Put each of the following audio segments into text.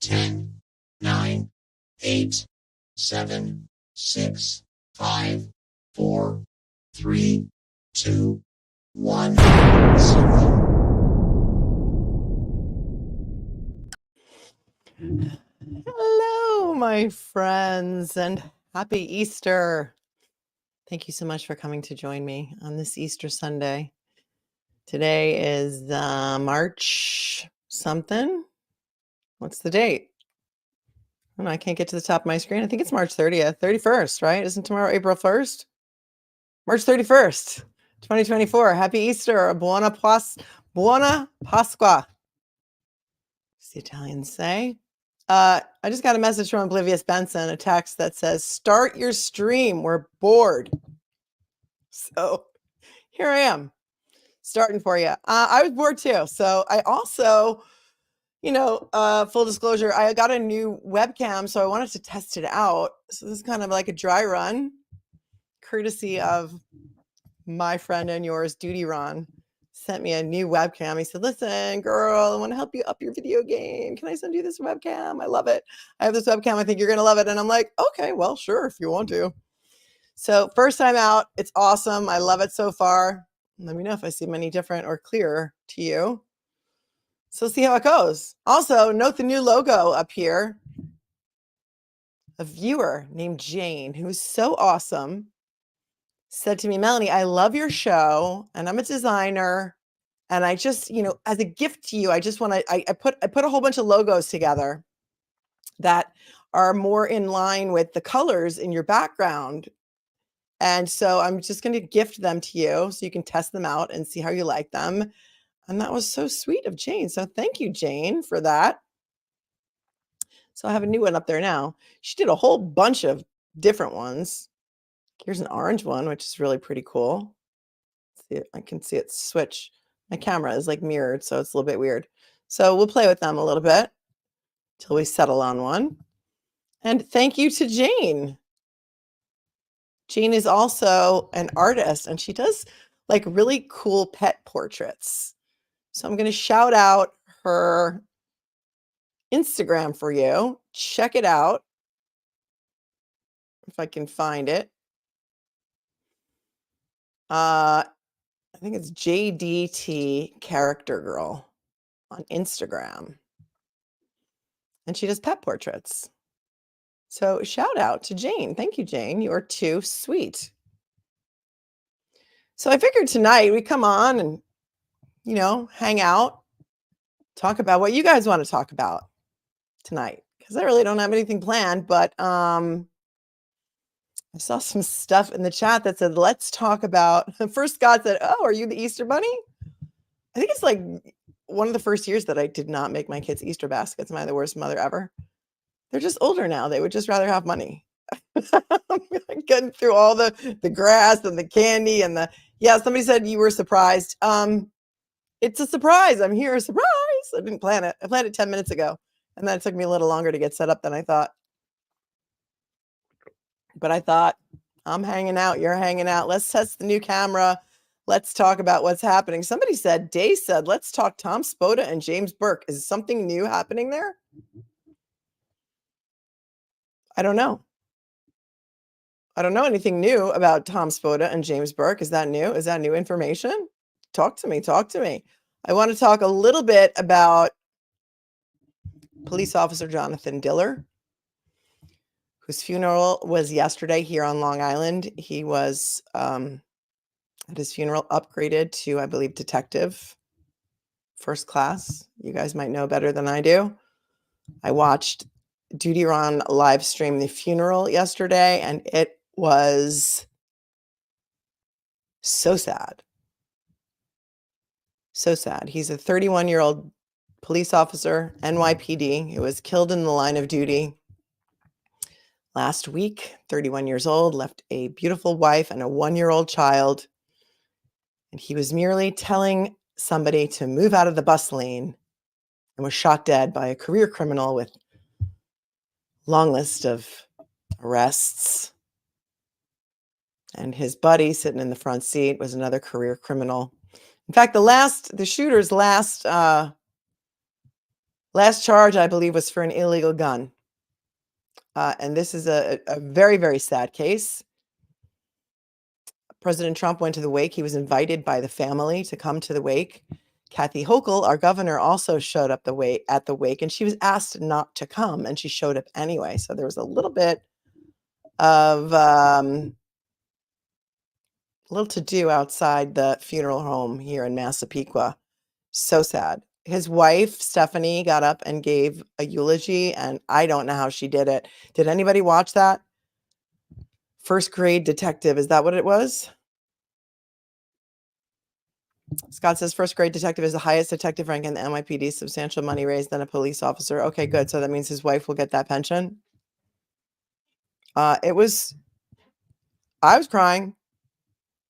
10, 9, 8, 7, 6, 5, 4, 3, 2, 1, 0. Hello, my friends, and happy Easter. Thank you so much for coming to join me on this Easter Sunday. Today is March something. What's the date? Oh, I can't get to the top of my screen. I think it's March 30th, 31st, right? Isn't tomorrow April 1st? March 31st, 2024. Happy Easter. Buona Pasqua, as the Italians say. I just got a message from Oblivious Benson, a text that says, start your stream. We're bored. So here I am starting for you. I was bored too. So I also, full disclosure, I got a new webcam. So I wanted to test it out. So this is kind of like a dry run, courtesy of my friend and yours, Duty Ron. Sent me a new webcam. He said, listen, girl, I want to help you up your video game. Can I send you this webcam? I love it. I have this webcam. I think you're going to love it. And I'm like, okay, well, sure, if you want to. So first time out, it's awesome. I love it so far. Let me know if I seem any different or clearer to you. So see how it goes. Also, note the new logo up here. A viewer named Jane, who is so awesome, said to me, Melanie, I love your show and I'm a designer. And I just, as a gift to you, I just want to, I put a whole bunch of logos together that are more in line with the colors in your background. And so I'm just going to gift them to you so you can test them out and see how you like them. And that was so sweet of Jane. So thank you, Jane, for that. So I have a new one up there now. She did a whole bunch of different ones. Here's an orange one, which is really pretty cool. See it, I can see it switch. My camera is like mirrored, so it's a little bit weird. So we'll play with them a little bit till we settle on one. And thank you to Jane. Jane is also an artist and she does like really cool pet portraits. So I'm going to shout out her Instagram for you. Check it out if I can find it. I think it's JDT Character Girl on Instagram. And she does pet portraits. So shout out to Jane. Thank you, Jane. You are too sweet. So I figured tonight we come on and, hang out, talk about what you guys want to talk about tonight. Because I really don't have anything planned, but I saw some stuff in the chat that said, let's talk about, first Scott said, oh, are you the Easter Bunny? I think it's like one of the first years that I did not make my kids Easter baskets. Am I the worst mother ever? They're just older now. They would just rather have money. Getting through all the grass and the candy and somebody said you were surprised. It's a surprise. I'm here. Surprise. I didn't plan it. I planned it 10 minutes ago. And then it took me a little longer to get set up than I thought. But I thought, I'm hanging out. You're hanging out. Let's test the new camera. Let's talk about what's happening. Somebody said, Day said, let's talk Tom Spota and James Burke. Is something new happening there? I don't know. I don't know anything new about Tom Spota and James Burke. Is that new? Is that new information? Talk to me. Talk to me. I want to talk a little bit about Police Officer Jonathan Diller, whose funeral was yesterday here on Long Island. He was, at his funeral, upgraded to, I believe, detective first class. You guys might know better than I do. I watched Duty Ron live stream the funeral yesterday, and it was so sad. So sad. He's a 31-year-old police officer, NYPD, who was killed in the line of duty last week. 31 years old, left a beautiful wife and a 1-year-old child. And he was merely telling somebody to move out of the bus lane and was shot dead by a career criminal with a long list of arrests. And his buddy sitting in the front seat was another career criminal. In fact, the shooter's last Last charge, I believe, was for an illegal gun. And this is a very, very sad case. President Trump went to the wake. He was invited by the family to come to the wake. Kathy Hochul, our governor, also showed up at the wake, and she was asked not to come, and she showed up anyway. So there was a little bit of little to do outside the funeral home here in Massapequa. So sad. His wife, Stephanie, got up and gave a eulogy, and I don't know how she did it. Did anybody watch that? First grade detective, is that what it was? Scott says first grade detective is the highest detective rank in the NYPD, substantial money raised than a police officer. Okay, good. So that means his wife will get that pension. I was crying.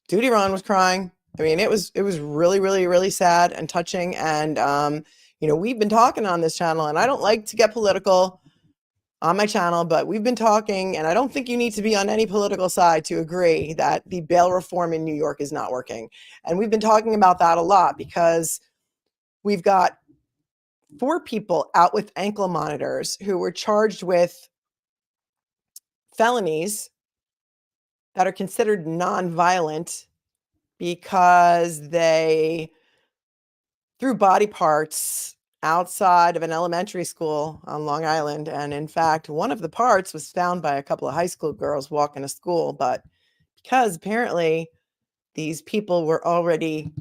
Duty Ron was crying. I mean, it was really, really, really sad and touching. And we've been talking on this channel, and I don't like to get political on my channel, but we've been talking, and I don't think you need to be on any political side to agree that the bail reform in New York is not working. And we've been talking about that a lot because we've got 4 people out with ankle monitors who were charged with felonies that are considered nonviolent because they threw body parts outside of an elementary school on Long Island. And in fact, one of the parts was found by a couple of high school girls walking to school. But because apparently these people were already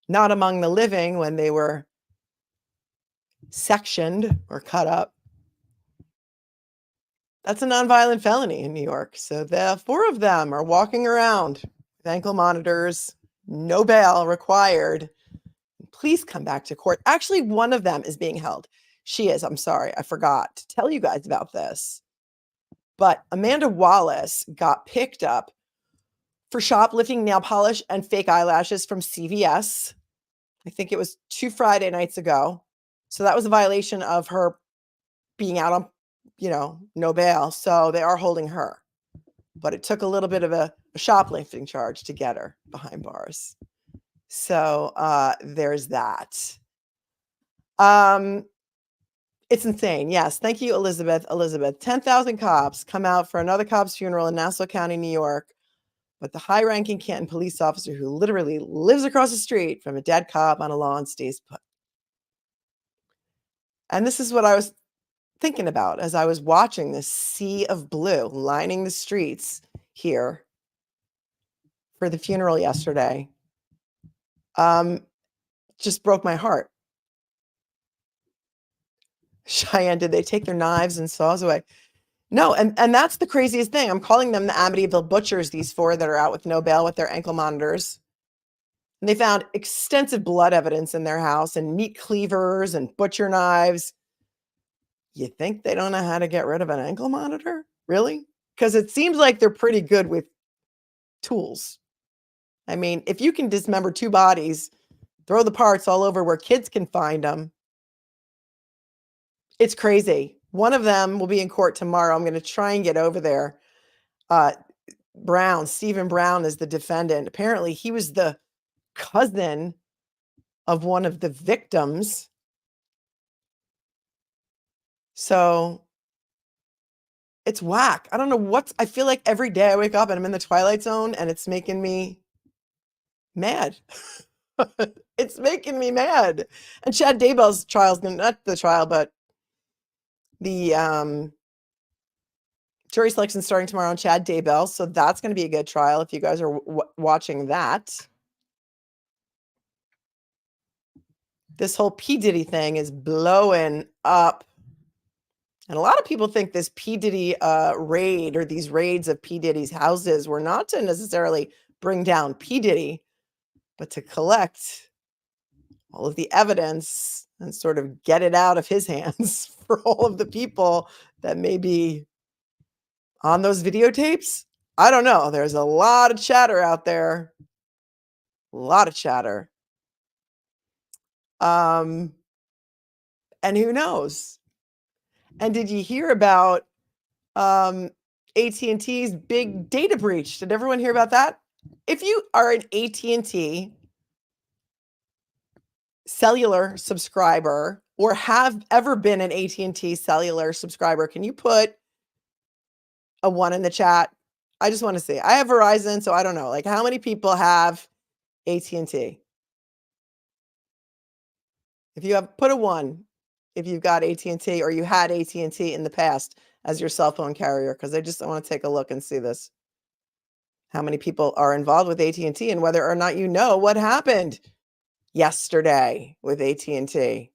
not among the living when they were sectioned or cut up, that's a nonviolent felony in New York. So the 4 of them are walking around with ankle monitors, no bail required. Please come back to court. Actually, one of them is being held. She is. I'm sorry. I forgot to tell you guys about this. But Amanda Wallace got picked up for shoplifting nail polish and fake eyelashes from CVS. I think it was 2 Friday nights ago. So that was a violation of her being out on, no bail. So they are holding her. But it took a little bit of a shoplifting charge to get her behind bars. So there's that. It's insane. Yes. Thank you, Elizabeth. 10,000 cops come out for another cop's funeral in Nassau County, New York. But the high-ranking Canton police officer who literally lives across the street from a dead cop on a lawn stays put. And this is what I was thinking about as I was watching this sea of blue lining the streets here for the funeral yesterday. Just broke my heart. Cheyenne, did they take their knives and saws away? No, and that's the craziest thing. I'm calling them the Amityville Butchers, these 4 that are out with no bail with their ankle monitors. And they found extensive blood evidence in their house and meat cleavers and butcher knives. You think they don't know how to get rid of an ankle monitor? Really? Because it seems like they're pretty good with tools. I mean, if you can dismember 2 bodies, throw the parts all over where kids can find them, it's crazy. One of them will be in court tomorrow. I'm going to try and get over there. Stephen Brown is the defendant. Apparently, he was the cousin of one of the victims. So it's whack. I don't know I feel like every day I wake up and I'm in the Twilight Zone and it's making me mad. It's making me mad. And Chad Daybell's trial's not the trial, but the jury selection starting tomorrow on Chad Daybell. So that's going to be a good trial if you guys are watching that. This whole P. Diddy thing is blowing up. And a lot of people think this P. Diddy raid or these raids of P. Diddy's houses were not to necessarily bring down P. Diddy, but to collect all of the evidence and sort of get it out of his hands for all of the people that may be on those videotapes. I don't know. There's a lot of chatter out there. A lot of chatter. And who knows? And did you hear about AT&T's big data breach? Did everyone hear about that? If you are an AT&T cellular subscriber, or have ever been an AT&T cellular subscriber? Can you put a 1 in the chat? I just want to see. I have Verizon, so I don't know. Like, how many people have AT&T? If you have, put a 1 if you've got AT&T or you had AT&T in the past as your cell phone carrier, because I want to take a look and see this. How many people are involved with AT&T and whether or not you know what happened yesterday with AT&T.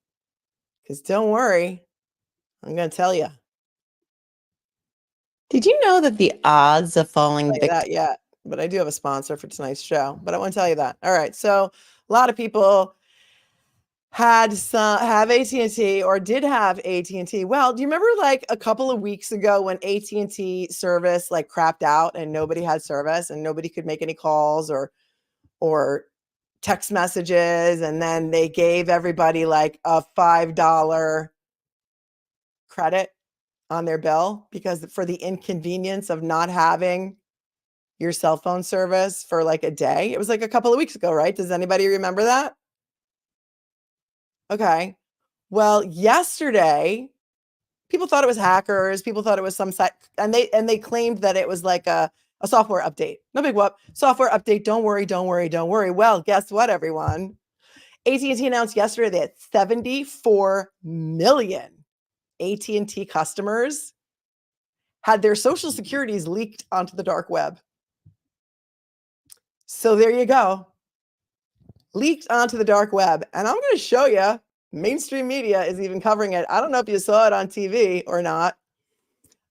Because don't worry, I'm going to tell you. Did you know that the odds of falling Tell you victim? that yet, but I do have a sponsor for tonight's show, but I want to tell you that. All right, so a lot of people have AT&T or did have AT&T. Well, do you remember like a couple of weeks ago when AT&T service like crapped out and nobody had service and nobody could make any calls or text messages, and then they gave everybody like a $5 credit on their bill because for the inconvenience of not having your cell phone service for like a day? It was like a couple of weeks ago, right? Does anybody remember that? Okay. Well, yesterday, people thought it was hackers. People thought it was some site, and they claimed that it was like a software update. No big whoop. Software update. Don't worry, don't worry, don't worry. Well, guess what, everyone? AT&T announced yesterday that 74 million AT&T customers had their social securities leaked onto the dark web. So there you go. Leaked onto the dark web. And I'm going to show you, mainstream media is even covering it. I don't know if you saw it on TV or not.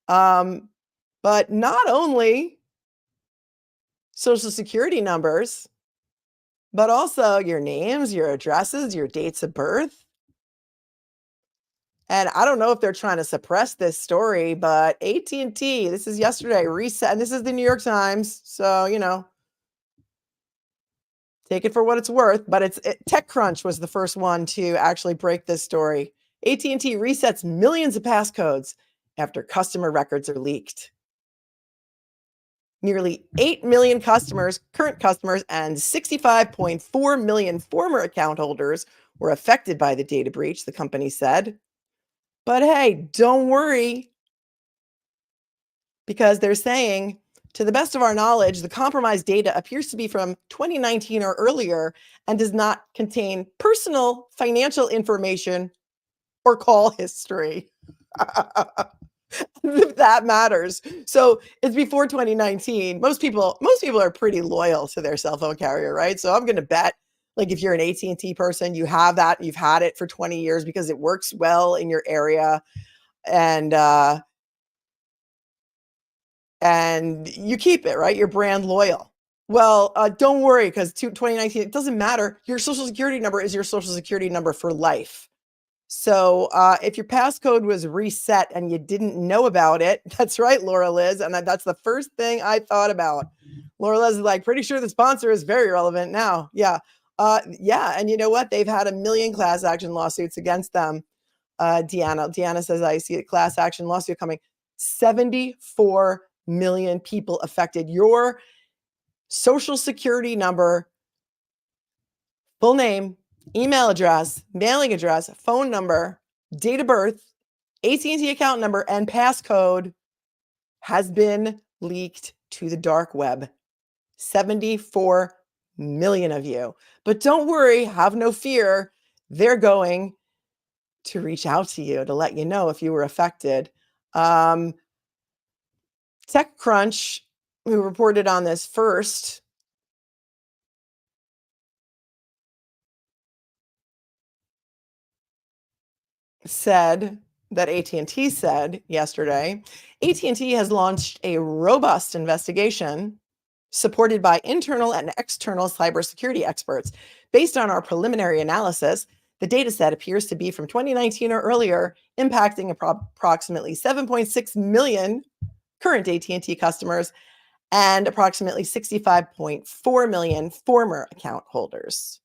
But not only social security numbers, but also your names, your addresses, your dates of birth. And I don't know if they're trying to suppress this story, but AT&T, this is yesterday, reset, and this is the New York Times. So, take it for what it's worth, but TechCrunch was the first one to actually break this story. AT&T resets millions of passcodes after customer records are leaked. Nearly 8 million customers, current customers, and 65.4 million former account holders were affected by the data breach, the company said. But hey, don't worry, because they're saying, to the best of our knowledge, the compromised data appears to be from 2019 or earlier and does not contain personal financial information or call history. If that matters. So it's before 2019. Most people are pretty loyal to their cell phone carrier, right? So I'm going to bet, like, if you're an AT&T person, you have that, you've had it for 20 years because it works well in your area, and you keep it, right? You're brand loyal. Well, don't worry, because 2019, it doesn't matter. Your social security number is your social security number for life. So if your passcode was reset and you didn't know about it, that's right, Laura Liz. And that's the first thing I thought about. Laura Liz is like, pretty sure the sponsor is very relevant now. Yeah. Yeah. And you know what? They've had 1 million class action lawsuits against them. Deanna says, I see a class action lawsuit coming. 74 million people affected. Your social security number, full name, email address, mailing address, phone number, date of birth, AT&T account number, and passcode has been leaked to the dark web. 74 million of you. But don't worry, have no fear. They're going to reach out to you to let you know if you were affected. TechCrunch, who reported on this first, said that AT&T said yesterday, AT&T has launched a robust investigation supported by internal and external cybersecurity experts. Based on our preliminary analysis, the data set appears to be from 2019 or earlier, impacting approximately 7.6 million current AT&T customers and approximately 65.4 million former account holders.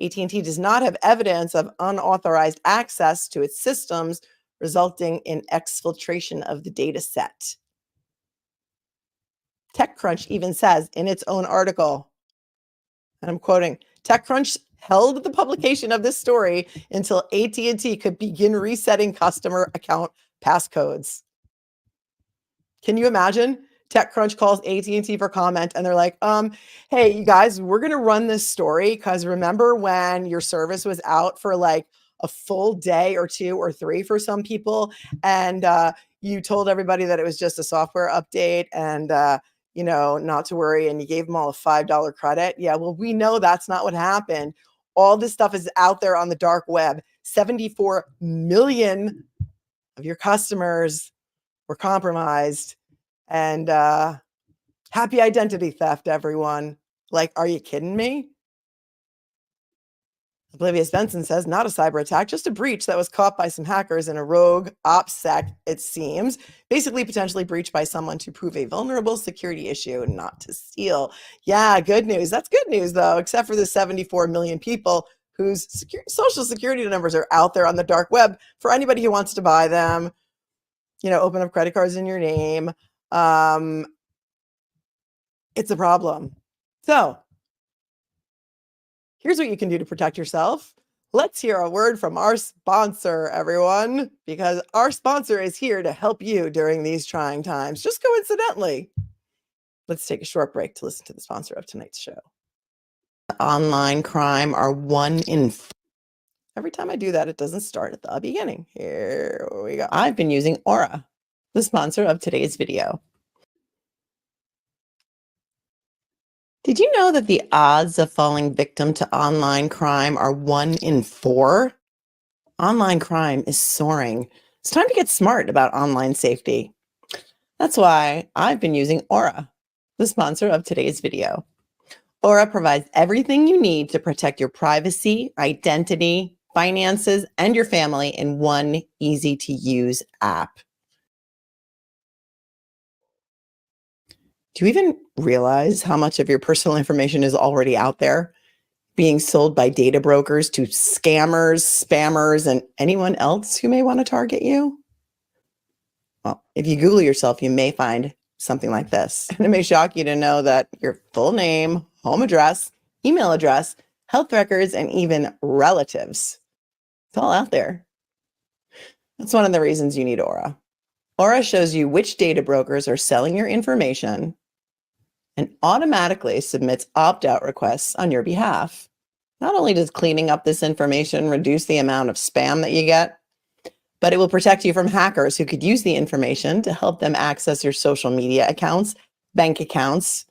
AT&T does not have evidence of unauthorized access to its systems, resulting in exfiltration of the data set. TechCrunch even says in its own article, and I'm quoting, TechCrunch held the publication of this story until AT&T could begin resetting customer account passcodes. Can you imagine? TechCrunch calls AT&T for comment and they're like, hey, you guys, we're going to run this story because remember when your service was out for like a full day or 2 or 3 for some people, and you told everybody that it was just a software update and not to worry, and you gave them all a $5 credit. Yeah, well, we know that's not what happened. All this stuff is out there on the dark web. 74 million of your customers were compromised. And happy identity theft, everyone. Like, are you kidding me? Oblivious Benson says, not a cyber attack, just a breach that was caught by some hackers in a rogue OPSEC, it seems. Basically, potentially breached by someone to prove a vulnerable security issue, not to steal. Yeah, good news. That's good news, though, except for the 74 million people whose social security numbers are out there on the dark web for anybody who wants to buy them, open up credit cards in your name. It's a problem. So here's what you can do to protect yourself. Let's hear a word from our sponsor, everyone, because our sponsor is here to help you during these trying times, just coincidentally. Let's take a short break to listen to the sponsor of tonight's show. Online crime are 1 in 4. Every time I do that, it doesn't start at the beginning. Here we go. I've been using Aura, the sponsor of today's video. Did you know that the odds of falling victim to online crime are 1 in 4? Online crime is soaring. It's time to get smart about online safety. That's why I've been using Aura, the sponsor of today's video. Aura provides everything you need to protect your privacy, identity, finances, and your family in one easy-to-use app. Do you even realize how much of your personal information is already out there, being sold by data brokers to scammers, spammers, and anyone else who may want to target you? Well, if you Google yourself, you may find something like this. And it may shock you to know that your full name, home address, email address, health records, and even relatives, it's all out there. That's one of the reasons you need Aura. Aura shows you which data brokers are selling your information and automatically submits opt-out requests on your behalf. Not only does cleaning up this information reduce the amount of spam that you get, but it will protect you from hackers who could use the information to help them access your social media accounts, bank accounts,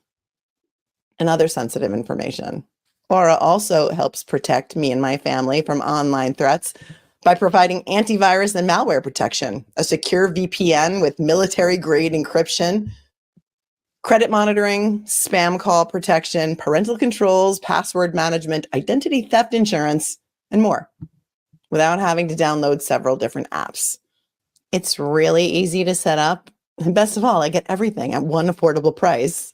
and other sensitive information. Aura also helps protect me and my family from online threats by providing antivirus and malware protection, a secure VPN with military-grade encryption, credit monitoring, spam call protection, parental controls, password management, identity theft insurance, and more, without having to download several different apps. It's really easy to set up. And best of all, I get everything at one affordable price.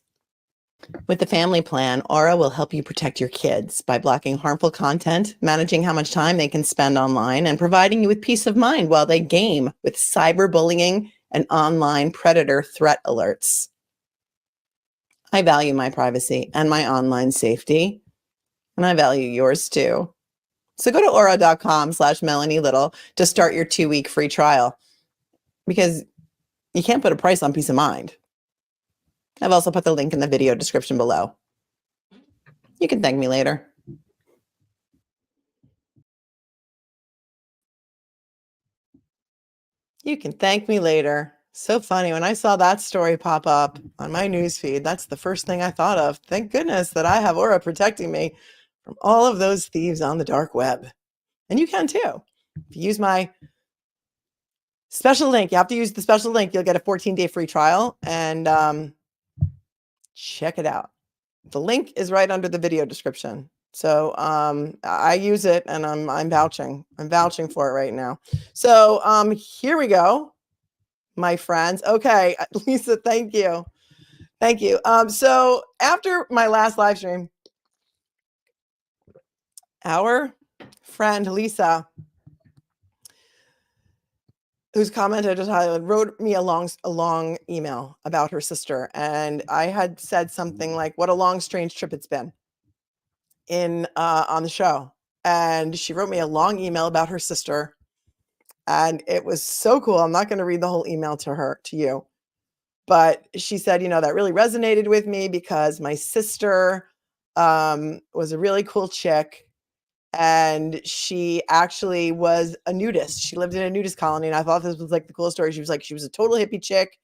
With the family plan, Aura will help you protect your kids by blocking harmful content, managing how much time they can spend online, and providing you with peace of mind while they game with cyberbullying and online predator threat alerts. I value my privacy and my online safety, and I value yours too. So go to aura.com/Melanie Little to start your 2-week free trial, because you can't put a price on peace of mind. I've also put the link in the video description below. You can thank me later. You can thank me later. So funny. When I saw that story pop up on my newsfeed, that's the first thing I thought of. Thank goodness that I have Aura protecting me from all of those thieves on the dark web. And you can too. If you use my special link, you have to use the special link. You'll get a 14-day free trial, and check it out. The link is right under the video description. So I use it, and I'm vouching. I'm vouching for it right now. So here we go, my friends. Okay, Lisa, thank you. Thank you. So after my last live stream, our friend Lisa, whose comment I just highlighted, wrote me a long email about her sister. And I had said something like, what a long, strange trip it's been on the show. and she wrote me a long email about her sister. And it was so cool. I'm not going to read the whole email to you, but she said, that really resonated with me because my sister was a really cool chick. And she actually was a nudist. She lived in a nudist colony. And I thought this was like the coolest story. She was a total hippie chick.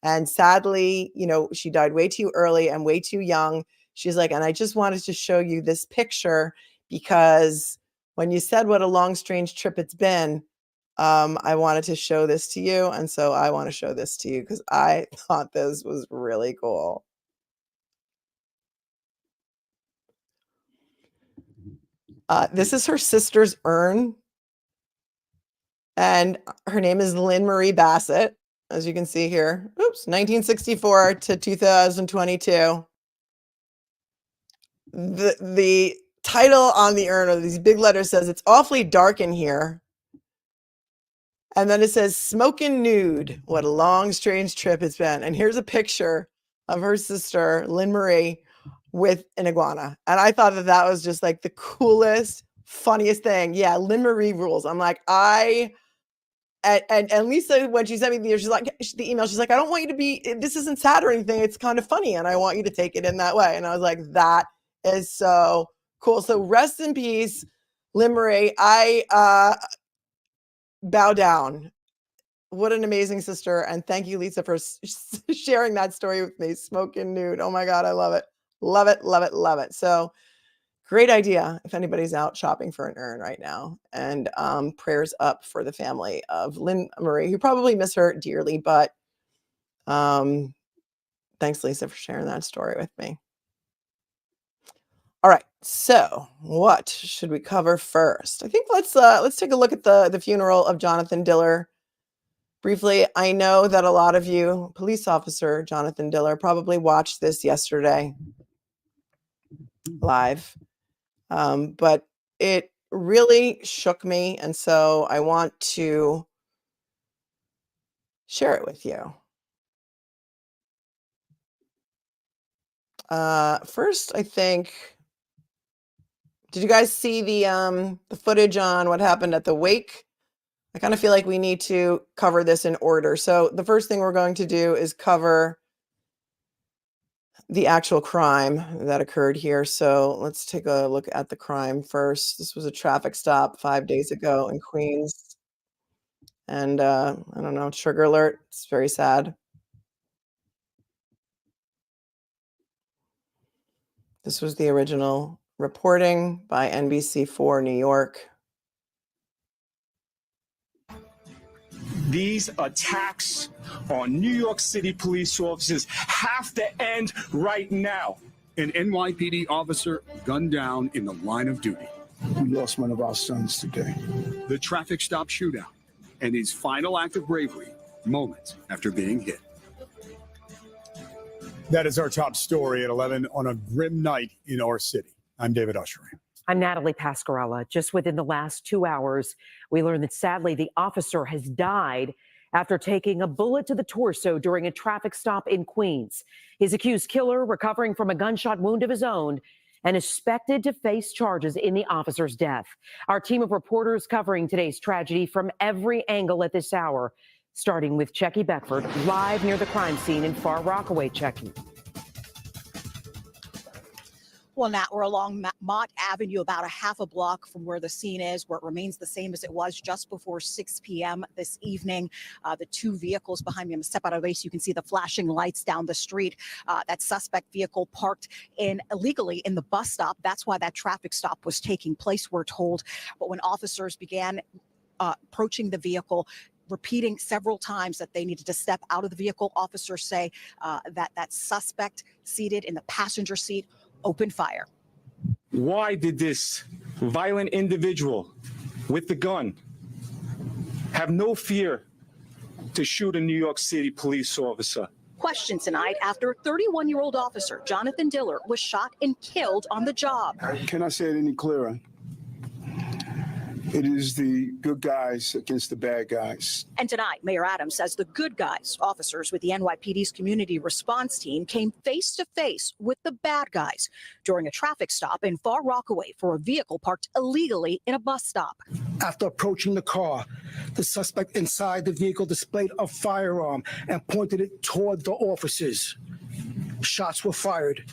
And sadly, she died way too early and way too young. She's like, and I just wanted to show you this picture because when you said what a long, strange trip it's been, I wanted to show this to you. And so I want to show this to you because I thought this was really cool. This is her sister's urn. And her name is Lynn Marie Bassett, as you can see here. Oops, 1964 to 2022. The title on the urn of these big letters says, "It's awfully dark in here." And then it says, "Smoking nude. What a long, strange trip it's been." And here's a picture of her sister, Lynn Marie, with an iguana. And I thought that was just like the coolest, funniest thing. Yeah, Lynn Marie rules. I'm like, and Lisa, when she sent me the email, she's like, "I don't want you to be, this isn't sad or anything. It's kind of funny. And I want you to take it in that way." And I was like, that is so cool. So rest in peace, Lynn Marie. I bow down. What an amazing sister. And thank you, Lisa, for sharing that story with me. Smoking nude. Oh my God, I love it. Love it, love it, love it. So great idea if anybody's out shopping for an urn right now. And prayers up for the family of Lynn Marie, who probably miss her dearly. But thanks, Lisa, for sharing that story with me. All right, so what should we cover first? I think let's take a look at the funeral of Jonathan Diller. Briefly, I know that a lot of you, police officer Jonathan Diller, probably watched this yesterday live, but it really shook me, and so I want to share it with you. First, I think, did you guys see the footage on what happened at the wake? I kind of feel like we need to cover this in order. So the first thing we're going to do is cover the actual crime that occurred here. So let's take a look at the crime first. This was a traffic stop 5 days ago in Queens. And I don't know, trigger alert. It's very sad. This was the original reporting by NBC4 New York. These attacks on New York City police officers have to end right now. An NYPD officer gunned down in the line of duty. We lost one of our sons today. The traffic stop shootout and his final act of bravery moments after being hit. That is our top story at 11 on a grim night in our city. I'm David Ushery. I'm Natalie Pascarella. Just within the last 2 hours, we learned that sadly the officer has died after taking a bullet to the torso during a traffic stop in Queens. His accused killer recovering from a gunshot wound of his own and expected to face charges in the officer's death. Our team of reporters covering today's tragedy from every angle at this hour, starting with Checky Beckford, live near the crime scene in Far Rockaway. Checky. Well, Nat, we're along Mott Avenue, about a half a block from where the scene is, where it remains the same as it was just before 6 p.m. this evening. The two vehicles behind me, I'm going to step out of the way so you can see the flashing lights down the street. That suspect vehicle parked illegally in the bus stop. That's why that traffic stop was taking place, we're told. But when officers began approaching the vehicle, repeating several times that they needed to step out of the vehicle, officers say that suspect seated in the passenger seat opened fire. Why did this violent individual with the gun have no fear to shoot a New York City police officer? Question tonight after 31-year-old officer Jonathan Diller was shot and killed on the job. Can I say it any clearer? It is the good guys against the bad guys. And tonight, Mayor Adams says the good guys, officers with the NYPD's community response team, came face to face with the bad guys during a traffic stop in Far Rockaway for a vehicle parked illegally in a bus stop. After approaching the car, the suspect inside the vehicle displayed a firearm and pointed it toward the officers. Shots were fired,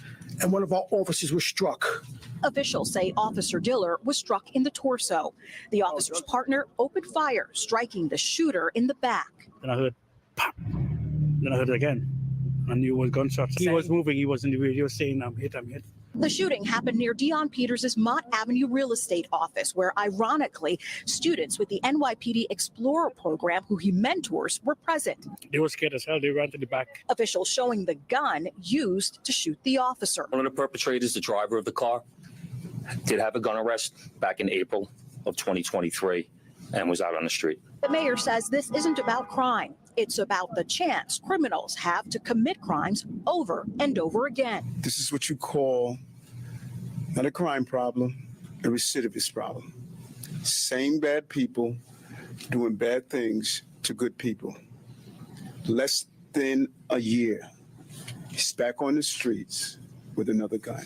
and one of our officers was struck. Officials say Officer Diller was struck in the torso. The officer's partner opened fire, striking the shooter in the back. Then I heard pop. Then I heard it again. I knew it was gunshots. He was moving. He was in the video saying, I'm hit, I'm hit. The shooting happened near Dion Peters' Mott Avenue real estate office, where ironically, students with the NYPD Explorer program who he mentors were present. They were scared as hell. They ran to the back. Officials showing the gun used to shoot the officer. One of the perpetrators, the driver of the car, did have a gun arrest back in April of 2023 and was out on the street. The mayor says this isn't about crime. It's about the chance criminals have to commit crimes over and over again. This is what you call not a crime problem, a recidivist problem. Same bad people doing bad things to good people. Less than a year, he's back on the streets with another gun.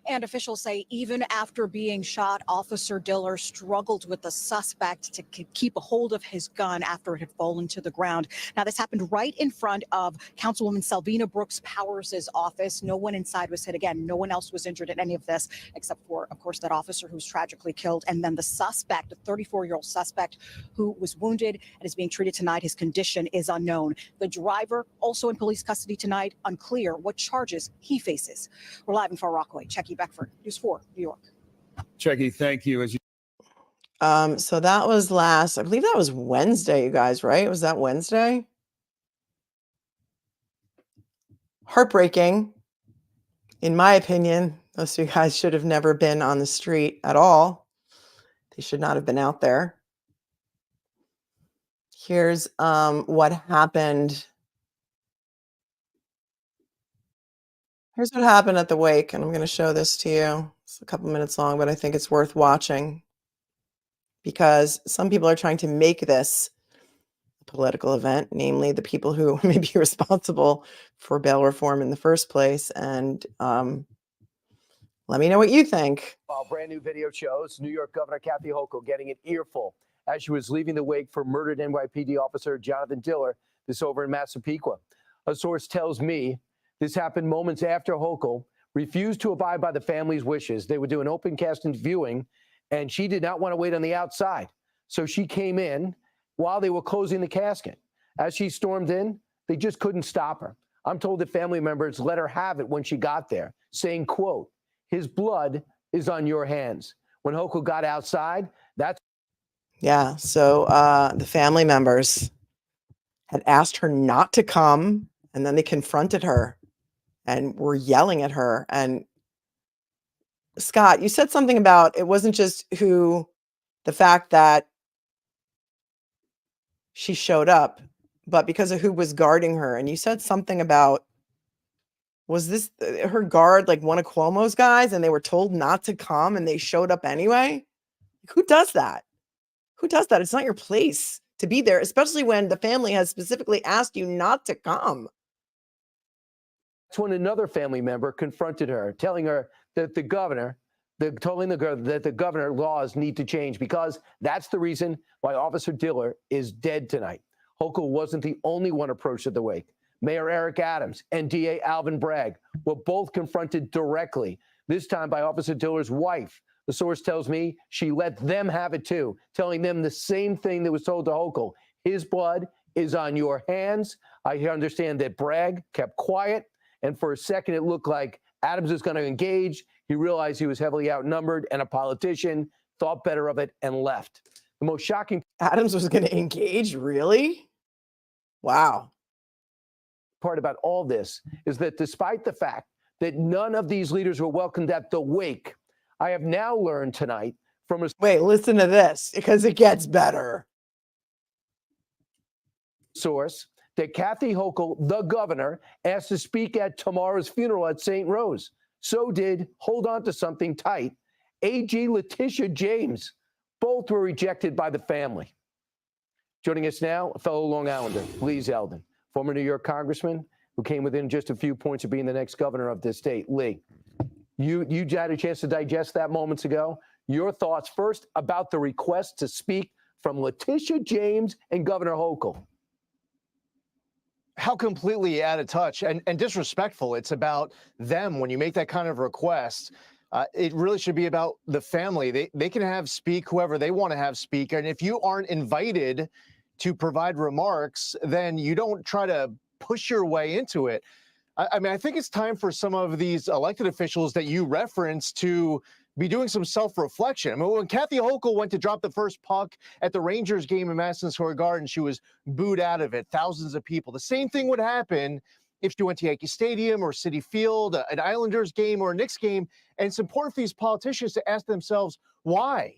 And officials say even after being shot, Officer Diller struggled with the suspect to keep a hold of his gun after it had fallen to the ground. Now, this happened right in front of Councilwoman Selvina Brooks Powers' office. No one inside was hit. Again, no one else was injured in any of this, except for, of course, that officer who was tragically killed. And then the suspect, a 34-year-old suspect who was wounded and is being treated tonight. His condition is unknown. The driver, also in police custody tonight, unclear what charges he faces. We're live in Far Rockaway. Checky Beckford, News 4, New York. Checky, thank you. So that was I believe that was Wednesday, you guys, right? Was that Wednesday? Heartbreaking. In my opinion, those two guys should have never been on the street at all. They should not have been out there. Here's what happened. Here's what happened at the wake, and I'm going to show this to you. It's a couple minutes long, but I think it's worth watching because some people are trying to make this a political event, namely the people who may be responsible for bail reform in the first place. And let me know what you think. Brand new video shows New York Governor Kathy Hochul getting an earful as she was leaving the wake for murdered NYPD Officer Jonathan Diller, this over in Massapequa. A source tells me this happened moments after Hochul refused to abide by the family's wishes. They would do an open casket viewing, and she did not want to wait on the outside. So she came in while they were closing the casket. As she stormed in, they just couldn't stop her. I'm told that family members let her have it when she got there, saying, quote, "His blood is on your hands." When Hochul got outside, that's... Yeah, so the family members had asked her not to come, and then they confronted her and were yelling at her. And Scott, you said something about it wasn't just the fact that she showed up, but because of who was guarding her. And you said something about, was this her guard, like one of Cuomo's guys, and they were told not to come and they showed up anyway? Who does that? Who does that? It's not your place to be there, especially when the family has specifically asked you not to come. That's when another family member confronted her, telling her that the governor laws need to change because that's the reason why Officer Diller is dead tonight. Hochul wasn't the only one approached at the wake. Mayor Eric Adams and DA Alvin Bragg were both confronted directly, this time by Officer Diller's wife. The source tells me she let them have it too, telling them the same thing that was told to Hochul. His blood is on your hands. I understand that Bragg kept quiet, and for a second it looked like Adams was going to engage. He realized he was heavily outnumbered and a politician, thought better of it, and left. The most shocking... Adams was going to engage? Really? Wow. Part about all this is that despite the fact that none of these leaders were welcomed at the wake, I have now learned tonight from a... Wait, listen to this, because it gets better. ...source that Kathy Hochul, the governor, asked to speak at tomorrow's funeral at St. Rose. So did, hold on to something tight, AG Letitia James. Both were rejected by the family. Joining us now, a fellow Long Islander, Lee Zeldin, former New York congressman who came within just a few points of being the next governor of this state. Lee, you had a chance to digest that moments ago. Your thoughts first about the request to speak from Letitia James and Governor Hochul. How completely out of touch and disrespectful. It's about them when you make that kind of request. It really should be about the family. They can have speak whoever they want to have speak. And if you aren't invited to provide remarks, then you don't try to push your way into it. I mean, I think it's time for some of these elected officials that you referenced to be doing some self-reflection. I mean, when Kathy Hochul went to drop the first puck at the Rangers game in Madison Square Garden, she was booed out of it, thousands of people. The same thing would happen if she went to Yankee Stadium or Citi Field, an Islanders game or a Knicks game. And it's important for these politicians to ask themselves why.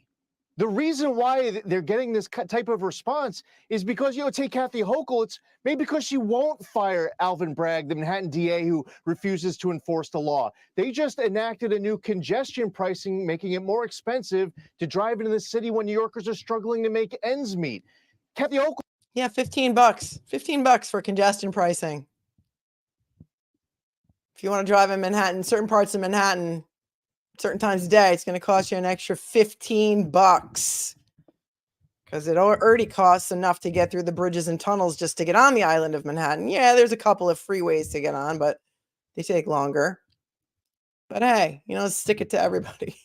The reason why they're getting this type of response is because, take Kathy Hochul, it's maybe because she won't fire Alvin Bragg, the Manhattan DA who refuses to enforce the law. They just enacted a new congestion pricing, making it more expensive to drive into the city when New Yorkers are struggling to make ends meet. Kathy Hochul. Yeah, $15. $15 for congestion pricing. If you want to drive in Manhattan, certain parts of Manhattan, certain times of day, it's going to cost you an extra $15 because it already costs enough to get through the bridges and tunnels just to get on the island of Manhattan. Yeah, there's a couple of freeways to get on, but they take longer. But hey, stick it to everybody.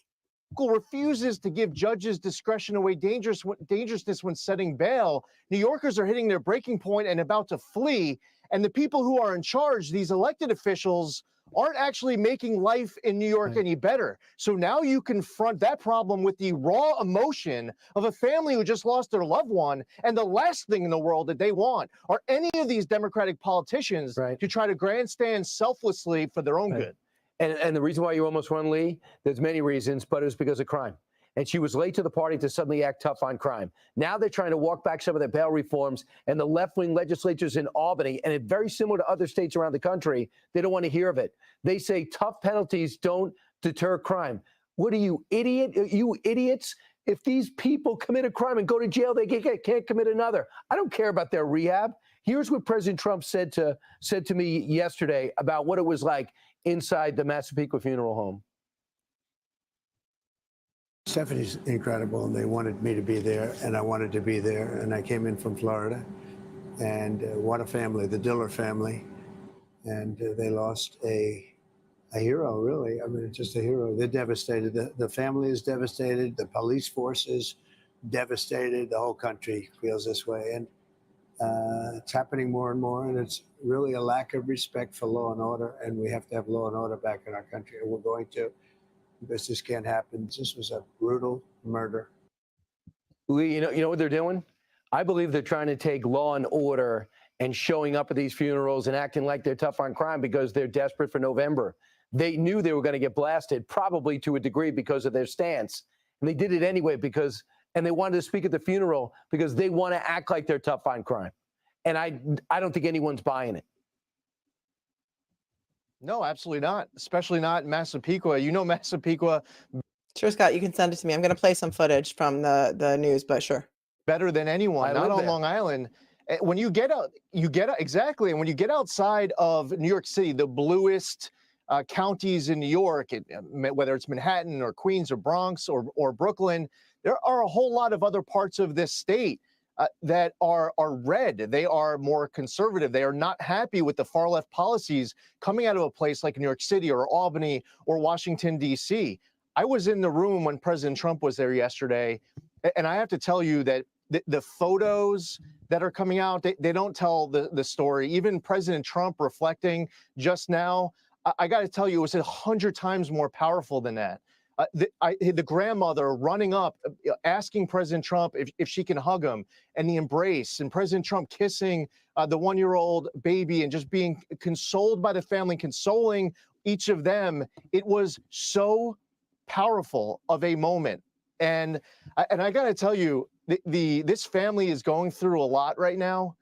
Refuses to give judges discretion to weigh dangerousness when setting bail. New Yorkers are hitting their breaking point and about to flee. And the people who are in charge, these elected officials, aren't actually making life in New York any better. So now you confront that problem with the raw emotion of a family who just lost their loved one. And the last thing in the world that they want are any of these Democratic politicians to try to grandstand selflessly for their own good. And the reason why you almost won, Lee, there's many reasons, but it was because of crime. And she was late to the party to suddenly act tough on crime. Now they're trying to walk back some of their bail reforms, and the left-wing legislatures in Albany, and it's very similar to other states around the country, they don't want to hear of it. They say tough penalties don't deter crime. What are you, idiot? You idiots? If these people commit a crime and go to jail, they can't commit another. I don't care about their rehab. Here's what President Trump said to me yesterday about what it was like inside the Massapequa funeral home. Stephanie's incredible, and they wanted me to be there, and I wanted to be there, and I came in from Florida, and what a family, the Diller family, and they lost a hero, really. I mean, just a hero. They're devastated. The family is devastated. The police force is devastated. The whole country feels this way, and it's happening more and more, and it's really a lack of respect for law and order, and we have to have law and order back in our country, and we're going to. Because this can't happen. This was a brutal murder. Lee, you know what they're doing? I believe they're trying to take law and order and showing up at these funerals and acting like they're tough on crime because they're desperate for November. They knew they were going to get blasted, probably to a degree because of their stance. And they did it anyway and they wanted to speak at the funeral because they want to act like they're tough on crime. And I don't think anyone's buying it. No, absolutely not. Especially not in Massapequa. Massapequa. Sure, Scott, you can send it to me. I'm going to play some footage from the news, but sure. Better than anyone, not on Long Island. When you get out, exactly. And when you get outside of New York City, the bluest counties in New York, whether it's Manhattan or Queens or Bronx or Brooklyn, there are a whole lot of other parts of this state that are red. They are more conservative. They are not happy with the far left policies coming out of a place like New York City or Albany or Washington, D.C. I was in the room when President Trump was there yesterday, and I have to tell you that the photos that are coming out, they don't tell the story. Even President Trump reflecting just now, I got to tell you, it was 100 times more powerful than that. The grandmother running up, asking President Trump if she can hug him, and the embrace, and President Trump kissing the one-year-old baby and just being consoled by the family, consoling each of them. It was so powerful of a moment. And I got to tell you, this family is going through a lot right now.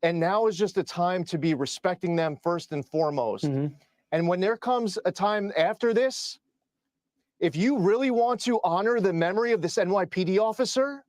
And now is just a time to be respecting them first and foremost. Mm-hmm. And when there comes a time after this, if you really want to honor the memory of this NYPD officer,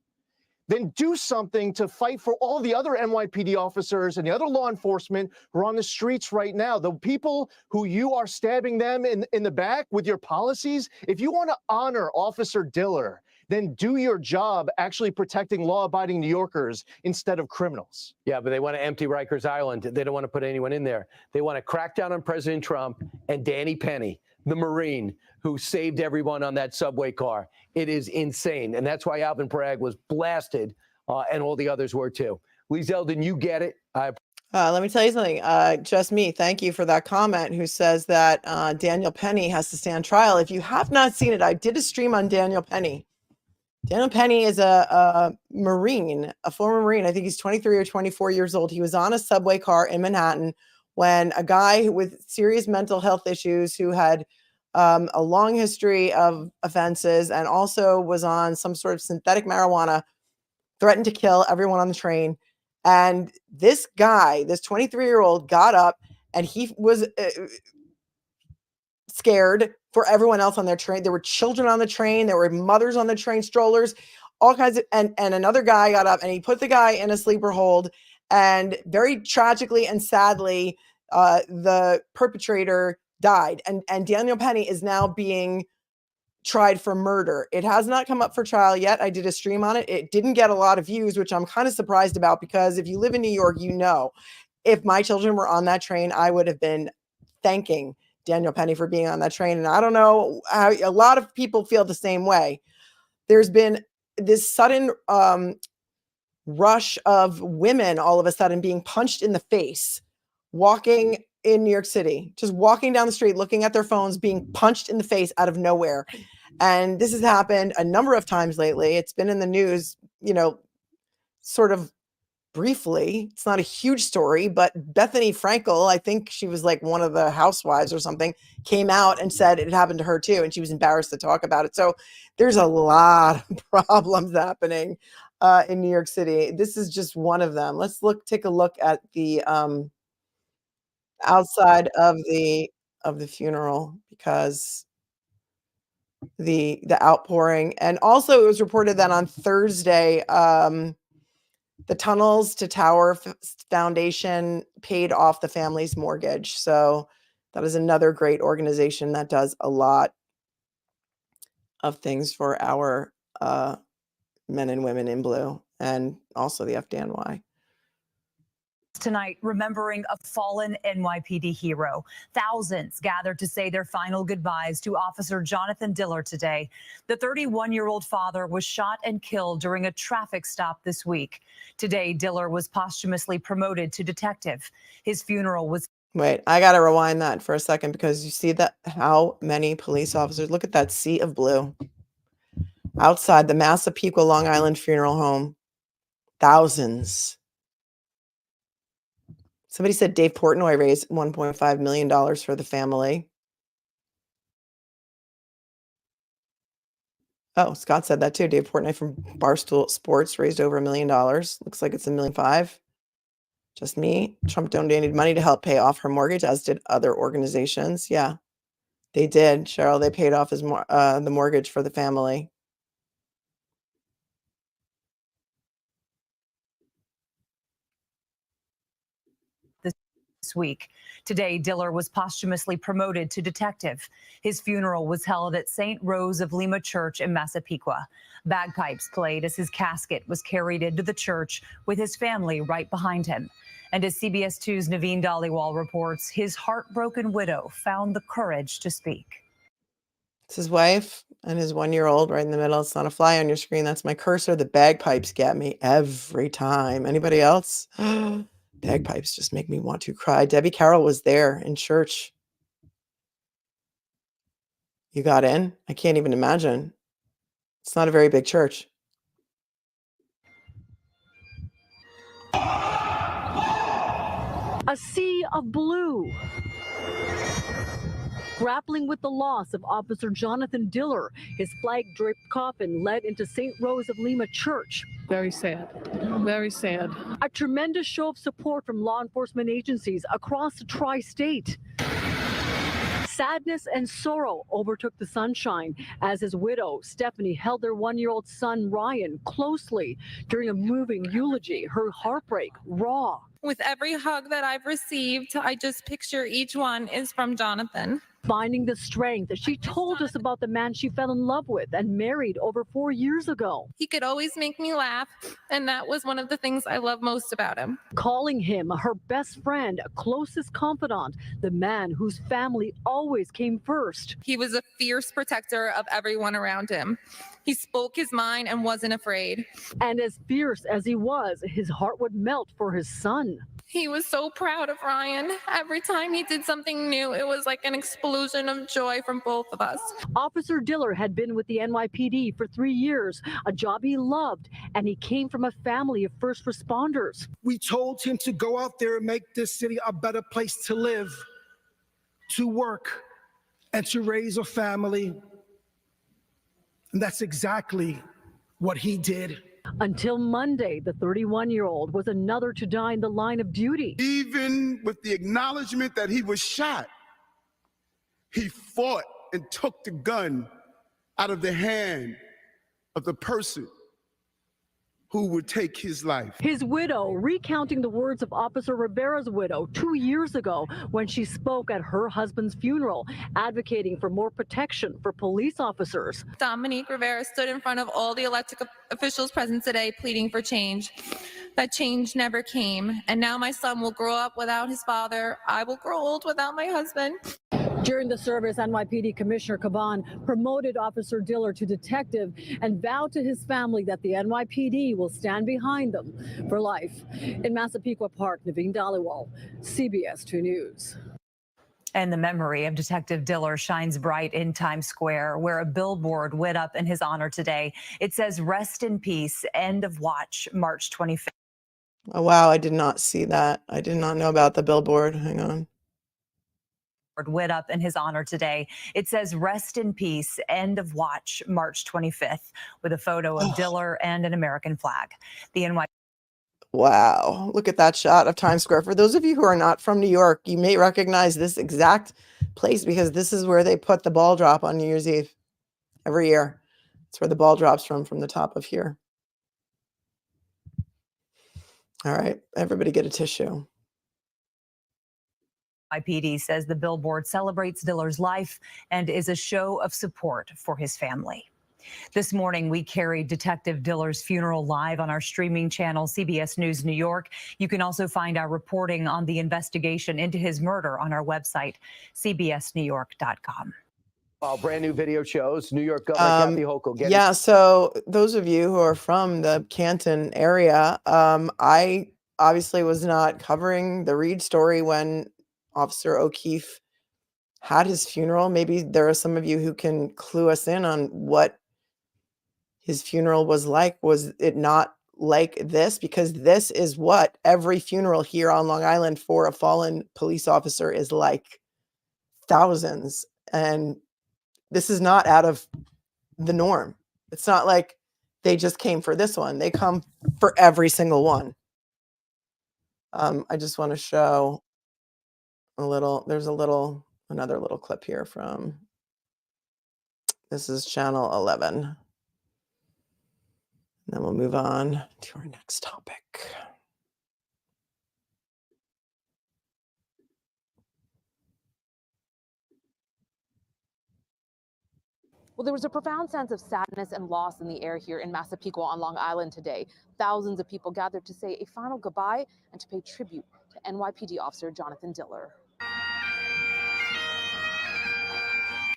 then do something to fight for all the other NYPD officers and the other law enforcement who are on the streets right now. The people who you are stabbing them in the back with your policies. If you want to honor Officer Diller, then do your job actually protecting law-abiding New Yorkers instead of criminals. Yeah, but they want to empty Rikers Island. They don't want to put anyone in there. They want to crack down on President Trump and Danny Penny, the Marine who saved everyone on that subway car. It is insane. And that's why Alvin Bragg was blasted, and all the others were too. Lee Zeldin, you get it. Let me tell you something. Just me. Thank you for that comment. Who says that Daniel Penny has to stand trial? If you have not seen it, I did a stream on Daniel Penny. Daniel Penny is a Marine, a former Marine. I think he's 23 or 24 years old. He was on a subway car in Manhattan when a guy with serious mental health issues who had a long history of offenses and also was on some sort of synthetic marijuana threatened to kill everyone on the train. And this guy, this 23-year-old, got up and he was scared for everyone else on their train. There were children on the train. There were mothers on the train, strollers, all kinds of, and another guy got up and he put the guy in a sleeper hold. And very tragically and sadly, the perpetrator died. And Daniel Penny is now being tried for murder. It has not come up for trial yet. I did a stream on it. It didn't get a lot of views, which I'm kind of surprised about, because if you live in New York, you know, if my children were on that train, I would have been thanking Daniel Penny for being on that train. And I don't know how a lot of people feel the same way. There's been this sudden rush of women all of a sudden being punched in the face, walking in New York City, just walking down the street, looking at their phones, being punched in the face out of nowhere. And this has happened a number of times lately. It's been in the news, you know, sort of briefly. It's not a huge story, but Bethany Frankel, I think she was like one of the housewives or something, came out and said it happened to her too. And she was embarrassed to talk about it. So there's a lot of problems happening in New York City. This is just one of them. Let's take a look at the outside of the funeral, because the outpouring. And also it was reported that on Thursday, the Tunnels to Tower Foundation paid off the family's mortgage. So that is another great organization that does a lot of things for our men and women in blue, and also the FDNY. Tonight, remembering a fallen NYPD hero. Thousands gathered to say their final goodbyes to Officer Jonathan Diller today. The 31-year-old father was shot and killed during a traffic stop this week. Today, Diller was posthumously promoted to detective. His funeral was... Wait, I got to rewind that for a second, because you see that how many police officers, look at that sea of blue outside the Massapequa, Long Island funeral home. Thousands. Somebody said Dave Portnoy raised $1.5 million for the family. Oh, Scott said that too. Dave Portnoy from Barstool Sports raised over $1 million. Looks like it's $1.5 million. Just me. Trump donated money to help pay off her mortgage, as did other organizations. Yeah, they did. Cheryl, they paid off the mortgage for the family. This week. Today, Diller was posthumously promoted to detective. His funeral was held at St. Rose of Lima Church in Massapequa. Bagpipes played as his casket was carried into the church, with his family right behind him. And as CBS 2's Naveen Dhaliwal reports, his heartbroken widow found the courage to speak. It's his wife and his 1-year-old right in the middle. It's not a fly on your screen. That's my cursor. The bagpipes get me every time. Anybody else? Bagpipes just make me want to cry. Debbie Carroll was there in church. You got in? I can't even imagine. It's not a very big church. A sea of blue. Grappling with the loss of Officer Jonathan Diller, his flag-draped coffin led into St. Rose of Lima Church. Very sad. Very sad. A tremendous show of support from law enforcement agencies across the tri-state. Sadness and sorrow overtook the sunshine as his widow, Stephanie, held their 1-year-old son, Ryan, closely during a moving eulogy, her heartbreak raw. With every hug that I've received, I just picture each one is from Jonathan. Finding the strength, she told us about the man she fell in love with and married over 4 years ago. He could always make me laugh, and that was one of the things I love most about him. Calling him her best friend, closest confidant, the man whose family always came first. He was a fierce protector of everyone around him. He spoke his mind and wasn't afraid. And as fierce as he was, his heart would melt for his son. He was so proud of Ryan. Every time he did something new, it was like an explosion of joy from both of us. Officer Diller had been with the NYPD for 3 years, a job he loved, and he came from a family of first responders. We told him to go out there and make this city a better place to live, to work, and to raise a family. And that's exactly what he did. Until Monday, the 31-year-old was another to die in the line of duty. Even with the acknowledgement that he was shot, he fought and took the gun out of the hand of the person who would take his life. His widow recounting the words of Officer Rivera's widow 2 years ago when she spoke at her husband's funeral, advocating for more protection for police officers. Dominique Rivera stood in front of all the elected officials present today pleading for change. That change never came, and now my son will grow up without his father. I will grow old without my husband. During the service, NYPD Commissioner Caban promoted Officer Diller to detective and vowed to his family that the NYPD will stand behind them for life. In Massapequa Park, Naveen Dhaliwal, CBS 2 News. And the memory of Detective Diller shines bright in Times Square, where a billboard lit up in his honor today. It says, "Rest in peace, end of watch, March 25th. Oh, wow. I did not see that. I did not know about the billboard. Hang on. Lit up in his honor today. It says, "Rest in peace, end of watch, March 25th, with a photo of Diller and an American flag. The NYPD. Wow. Look at that shot of Times Square. For those of you who are not from New York, you may recognize this exact place because this is where they put the ball drop on New Year's Eve every year. It's where the ball drops from the top of here. All right. Everybody get a tissue. NYPD says the billboard celebrates Diller's life and is a show of support for his family. This morning, we carried Detective Diller's funeral live on our streaming channel, CBS News New York. You can also find our reporting on the investigation into his murder on our website, cbsnewyork.com. Brand new video shows New York Governor Kathy Hochul getting. Yeah, so those of you who are from the Canton area, I obviously was not covering the Reed story when Officer O'Keefe had his funeral. Maybe there are some of you who can clue us in on what his funeral was like. Was it not like this? Because this is what every funeral here on Long Island for a fallen police officer is like. Thousands. And this is not out of the norm. It's not like they just came for this one. They come for every single one. I just want to show there's another little clip here from, this is channel 11. And then we'll move on to our next topic. Well, there was a profound sense of sadness and loss in the air here in Massapequa on Long Island today. Thousands of people gathered to say a final goodbye and to pay tribute to NYPD Officer Jonathan Diller.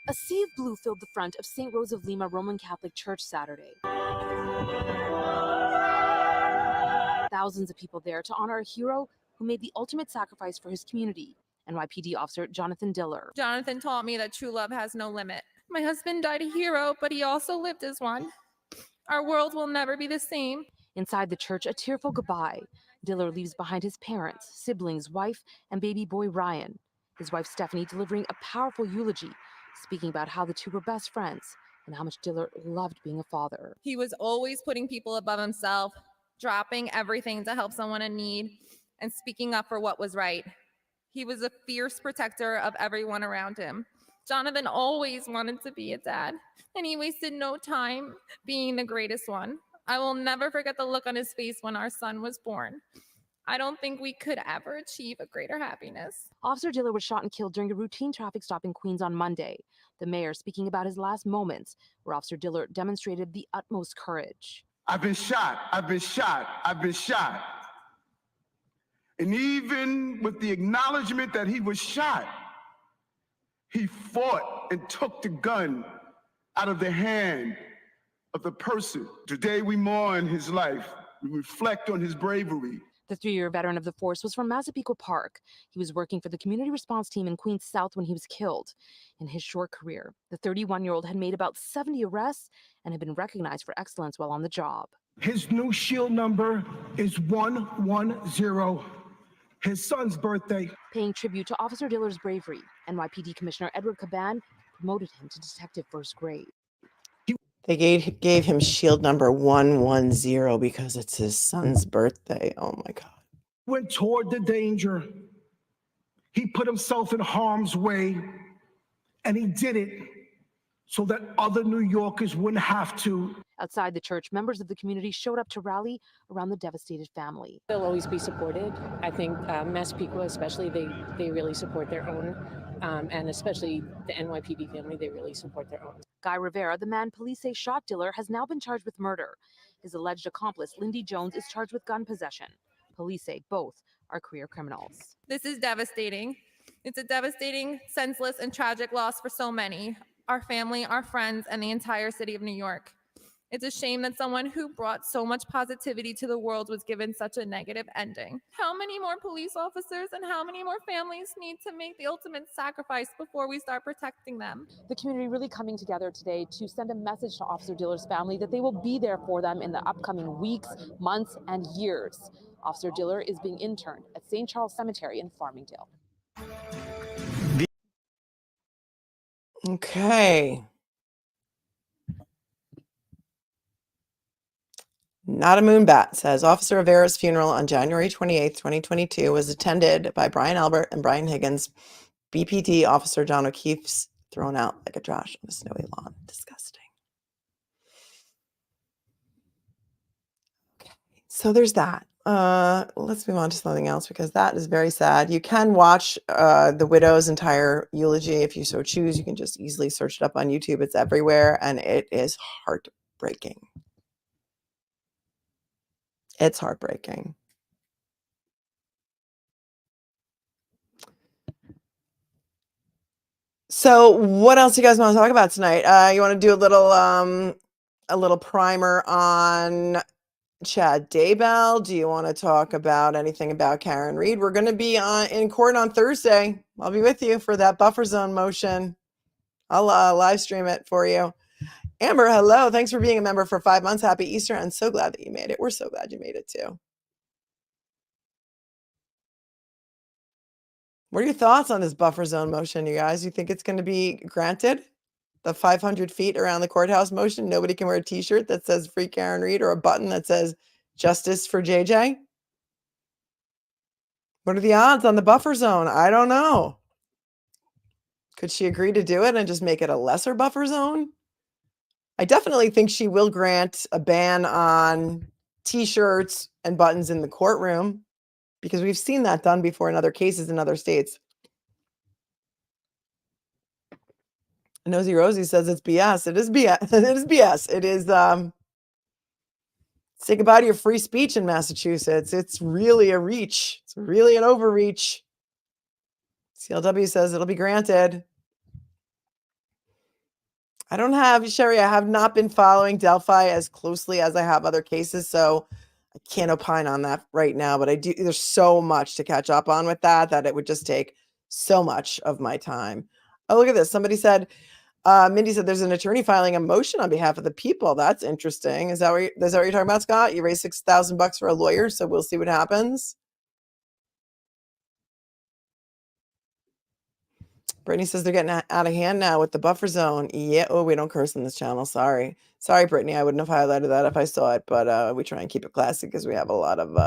A sea of blue filled the front of St. Rose of Lima Roman Catholic Church Saturday. Thousands of people there to honor a hero who made the ultimate sacrifice for his community, NYPD Officer Jonathan Diller. Jonathan taught me that true love has no limit. My husband died a hero, but he also lived as one. Our world will never be the same. Inside the church, a tearful goodbye. Diller leaves behind his parents, siblings, wife, and baby boy Ryan. His wife Stephanie delivering a powerful eulogy, speaking about how the two were best friends and how much Diller loved being a father. He was always putting people above himself, dropping everything to help someone in need, and speaking up for what was right. He was a fierce protector of everyone around him. Jonathan always wanted to be a dad, and he wasted no time being the greatest one. I will never forget the look on his face when our son was born. I don't think we could ever achieve a greater happiness. Officer Diller was shot and killed during a routine traffic stop in Queens on Monday. The mayor speaking about his last moments, where Officer Diller demonstrated the utmost courage. I've been shot. I've been shot. I've been shot. And even with the acknowledgement that he was shot, he fought and took the gun out of the hand of the person. Today we mourn his life. We reflect on his bravery. The 3-year veteran of the force was from Massapequa Park. He was working for the community response team in Queens South when he was killed. In his short career, the 31-year-old had made about 70 arrests and had been recognized for excellence while on the job. His new shield number is 110. His son's birthday. Paying tribute to Officer Diller's bravery, NYPD Commissioner Edward Caban promoted him to detective first grade. They gave him shield number 110 because it's his son's birthday. Oh my God. Went toward the danger. He put himself in harm's way, and he did it so that other New Yorkers wouldn't have to. Outside the church, members of the community showed up to rally around the devastated family. They'll always be supported. I think Massapequa especially, they really support their own, and especially the NYPD family, they really support their own. Guy Rivera, the man police say shot Diller, has now been charged with murder. His alleged accomplice, Lindy Jones, is charged with gun possession. Police say both are career criminals. This is devastating. It's a devastating, senseless, and tragic loss for so many, our family, our friends, and the entire city of New York. It's a shame that someone who brought so much positivity to the world was given such a negative ending. How many more police officers and how many more families need to make the ultimate sacrifice before we start protecting them? The community really coming together today to send a message to Officer Diller's family that they will be there for them in the upcoming weeks, months, and years. Officer Diller is being interned at St. Charles Cemetery in Farmingdale. Okay. Not a Moonbat says Officer Rivera's funeral on January 28th, 2022 was attended by Brian Albert and Brian Higgins. BPD Officer John O'Keefe's thrown out like a trash on a snowy lawn. Disgusting. Okay, so there's that. Let's move on to something else because that is very sad. You can watch the widow's entire eulogy if you so choose. You can just easily search it up on YouTube. It's everywhere, and it is heartbreaking. It's heartbreaking. So what else do you guys want to talk about tonight? You want to do a little primer on Chad Daybell? Do you want to talk about anything about Karen Reed? We're going to be in court on Thursday. I'll be with you for that buffer zone motion. I'll live stream it for you. Amber, hello. Thanks for being a member for 5 months. Happy Easter. I'm so glad that you made it. We're so glad you made it too. What are your thoughts on this buffer zone motion, you guys? You think it's going to be granted? The 500 feet around the courthouse motion? Nobody can wear a t-shirt that says Free Karen Reed or a button that says Justice for JJ? What are the odds on the buffer zone? I don't know. Could she agree to do it and just make it a lesser buffer zone? I definitely think she will grant a ban on t-shirts and buttons in the courtroom because we've seen that done before in other cases in other states. Nosy Rosie says it's BS. It is BS. It is BS. It is say goodbye to your free speech in Massachusetts. It's really a reach. It's really an overreach. CLW says it'll be granted. I don't have, Sherry, I have not been following Delphi as closely as I have other cases, so I can't opine on that right now, but I do, there's so much to catch up on with that it would just take so much of my time. Oh, look at this. Somebody said, Mindy said there's an attorney filing a motion on behalf of the people. That's interesting. Is that what you're talking about, Scott? You raised $6,000 for a lawyer, so we'll see what happens. Brittany says they're getting out of hand now with the buffer zone. Yeah. Oh, we don't curse on this channel. Sorry. Sorry, Brittany. I wouldn't have highlighted that if I saw it, but we try and keep it classy because we have a lot of,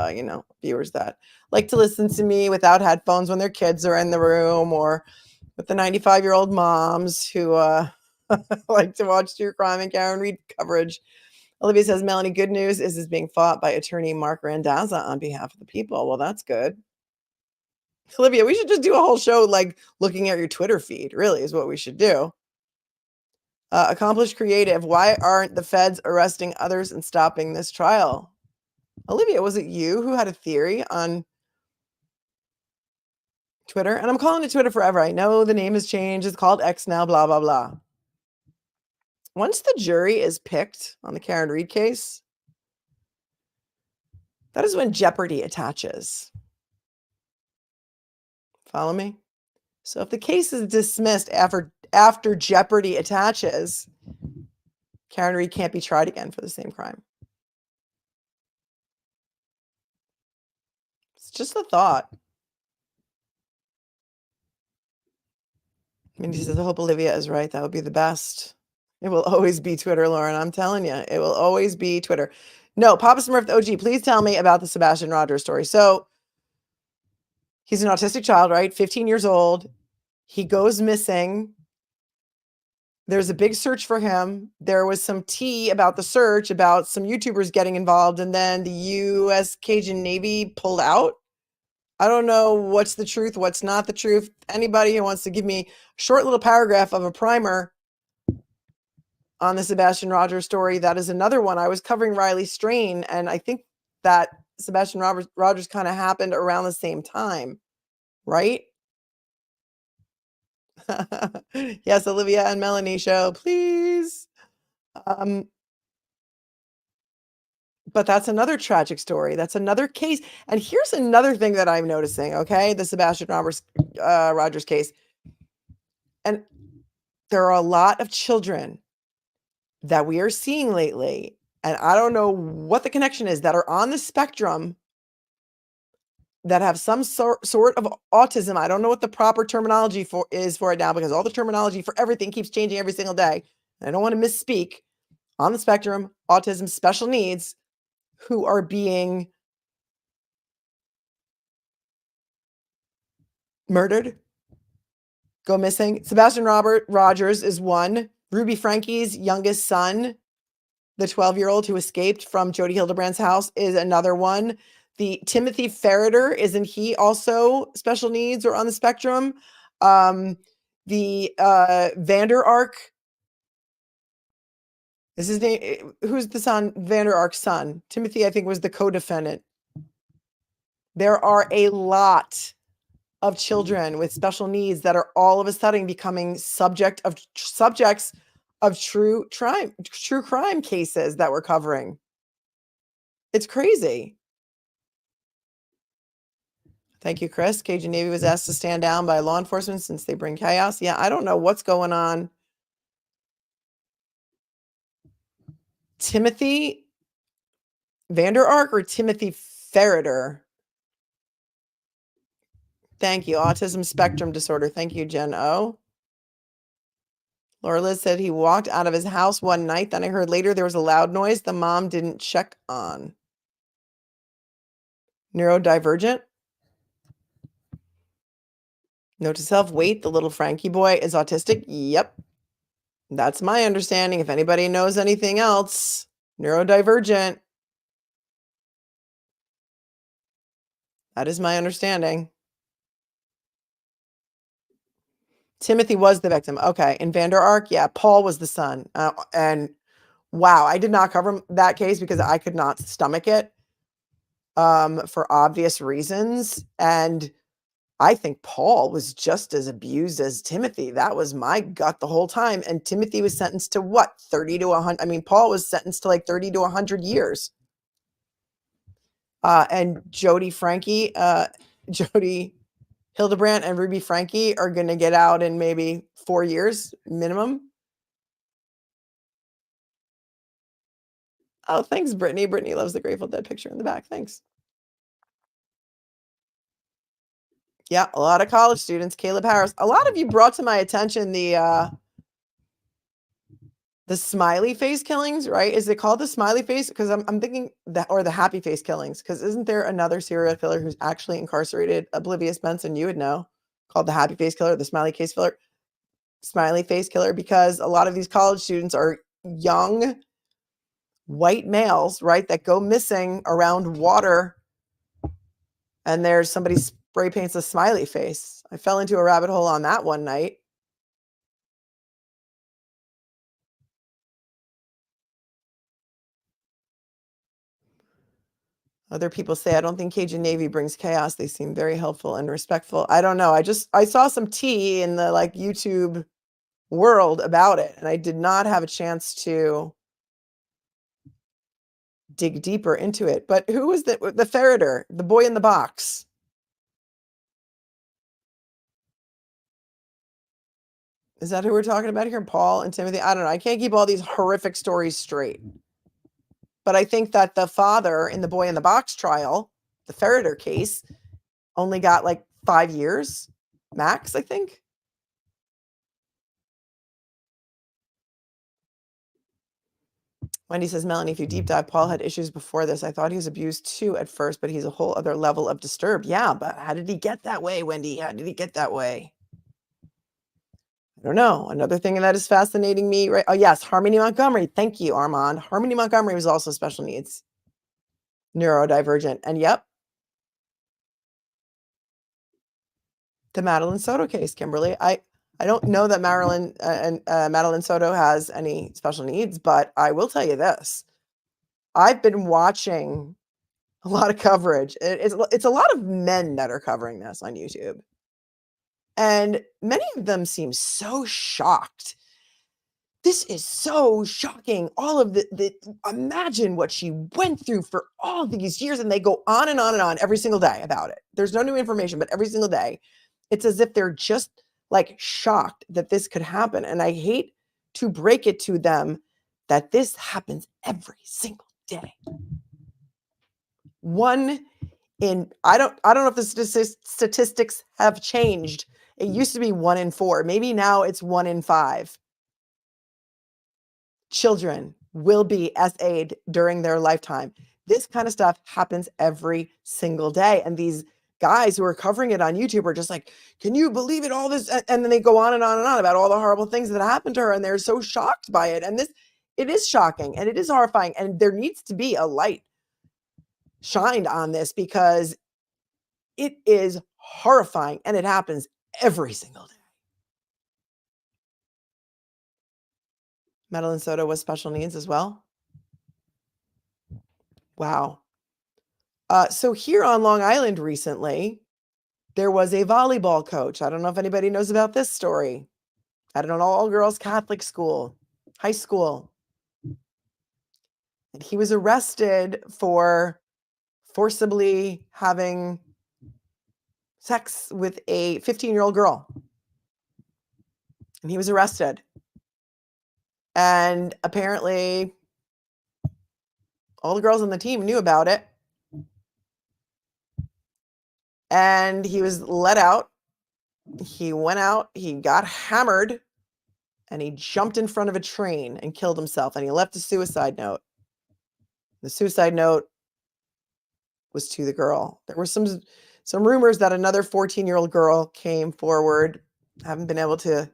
viewers that like to listen to me without headphones when their kids are in the room or with the 95-year-old moms who like to watch true crime and Karen Reed coverage. Olivia says, Melanie, good news is this being fought by attorney Mark Randazza on behalf of the people. Well, that's good. Olivia, we should just do a whole show like looking at your Twitter feed, really, is what we should do. Accomplished creative. Why aren't the feds arresting others and stopping this trial? Olivia, was it you who had a theory on Twitter? And I'm calling it Twitter forever. I know the name has changed. It's called X now, blah, blah, blah. Once the jury is picked on the Karen Reed case, that is when jeopardy attaches. Follow me? So if the case is dismissed after jeopardy attaches, Karen Reed can't be tried again for the same crime. It's just a thought. Mindy says, I hope Olivia is right. That would be the best. It will always be Twitter, Lauren. I'm telling you, it will always be Twitter. No, Papa Smurf OG, please tell me about the Sebastian Rogers story. So he's an autistic child, right? 15 years old. He goes missing. There's a big search for him. There was some tea about the search, about some YouTubers getting involved, and then the U.S. Cajun Navy pulled out. I don't know what's the truth, what's not the truth. Anybody who wants to give me a short little paragraph of a primer on the Sebastian Rogers story, that is another one. I was covering Riley Strain, and I think that Sebastian Rogers kind of happened around the same time, right? Yes, Olivia and Melanie show, please. But that's another tragic story. That's another case. And here's another thing that I'm noticing, okay? The Sebastian Rogers case. And there are a lot of children that we are seeing lately, and I don't know what the connection is, that are on the spectrum that have some sort of autism. I don't know what the proper terminology is for it now, because all the terminology for everything keeps changing every single day. I don't want to misspeak. On the spectrum, autism, special needs, who are being murdered, go missing. Sebastian Rogers is one. Ruby Frankie's youngest son, the 12-year-old who escaped from Jodi Hildebrand's house, is another one. The Timothy Ferreter, isn't he also special needs or on the spectrum? The Vander Ark, is his name? Who's the son? Vander Ark's son. Timothy, I think, was the co-defendant. There are a lot of children with special needs that are all of a sudden becoming subjects of true crime cases that we're covering. It's crazy. Thank you, Chris. Cajun Navy was asked to stand down by law enforcement since they bring chaos. Yeah, I don't know what's going on. Timothy Vander Ark or Timothy Ferreter? Thank you. Autism spectrum disorder. Thank you, Jen O. Laura Liz said he walked out of his house one night. Then I heard later there was a loud noise the mom didn't check on. Neurodivergent. Note to self, wait, the little Frankie boy is autistic. Yep. That's my understanding. If anybody knows anything else, neurodivergent. That is my understanding. Timothy was the victim. Okay. In Vander Ark, yeah, Paul was the son. And wow, I did not cover that case because I could not stomach it for obvious reasons. And I think Paul was just as abused as Timothy. That was my gut the whole time. And Timothy was sentenced to what? 30 to 100. I mean, Paul was sentenced to like 30 to 100 years. And Jodi Hildebrand and Ruby Frankie are going to get out in maybe 4 years minimum. Oh, thanks, Brittany. Brittany loves the Grateful Dead picture in the back. Thanks. Yeah, a lot of college students. Caleb Harris. A lot of you brought to my attention the smiley face killings, right? Is it called the smiley face? Because I'm thinking that, or the happy face killings. Because isn't there another serial killer who's actually incarcerated? Oblivious Benson, you would know. called the happy face killer, the smiley face killer, because a lot of these college students are young white males, right, that go missing around water, and there's somebody spray paints a smiley face. I fell into a rabbit hole on that one night. Other people say, I don't think Cajun Navy brings chaos. They seem very helpful and respectful. I don't know. I saw some tea in the like YouTube world about it, and I did not have a chance to dig deeper into it. But who was the ferreter, the boy in the box? Is that who we're talking about here? Paul and Timothy? I don't know. I can't keep all these horrific stories straight. But I think that the father in the boy in the box trial, the ferreter case, only got like 5 years max, I think. Wendy says, Melanie, if you deep dive, Paul had issues before this. I thought he was abused too at first, but he's a whole other level of disturbed. Yeah, but how did he get that way, Wendy? How did he get that way? I don't know. Another thing that is fascinating me, right? Oh, yes, Harmony Montgomery. Thank you, Armand. Harmony Montgomery was also special needs, neurodivergent. And yep, the Madeline Soto case, Kimberly. I don't know that Madeline Soto has any special needs, but I will tell you this. I've been watching a lot of coverage. It's a lot of men that are covering this on YouTube. And many of them seem so shocked. This is so shocking. All of imagine what she went through for all these years. And they go on and on and on every single day about it. There's no new information, but every single day, it's as if they're just like shocked that this could happen. And I hate to break it to them that this happens every single day. I don't know if the statistics have changed. It used to be 1 in 4. Maybe now it's 1 in 5. Children will be SA'd during their lifetime. This kind of stuff happens every single day. And these guys who are covering it on YouTube are just like, can you believe it? All this. And then they go on and on and on about all the horrible things that happened to her. And they're so shocked by it. And it is shocking and it is horrifying. And there needs to be a light shined on this because it is horrifying and it happens every single day. Madeline Soto was special needs as well. Wow. So here on Long Island recently, there was a volleyball coach. I don't know if anybody knows about this story. At an all-girls Catholic school, high school. And he was arrested for forcibly having sex with a 15-year-old girl. And he was arrested. And apparently, all the girls on the team knew about it. And he was let out. He went out, he got hammered, and he jumped in front of a train and killed himself. And he left a suicide note. The suicide note was to the girl. There were some rumors that another 14-year-old girl came forward. Haven't been able to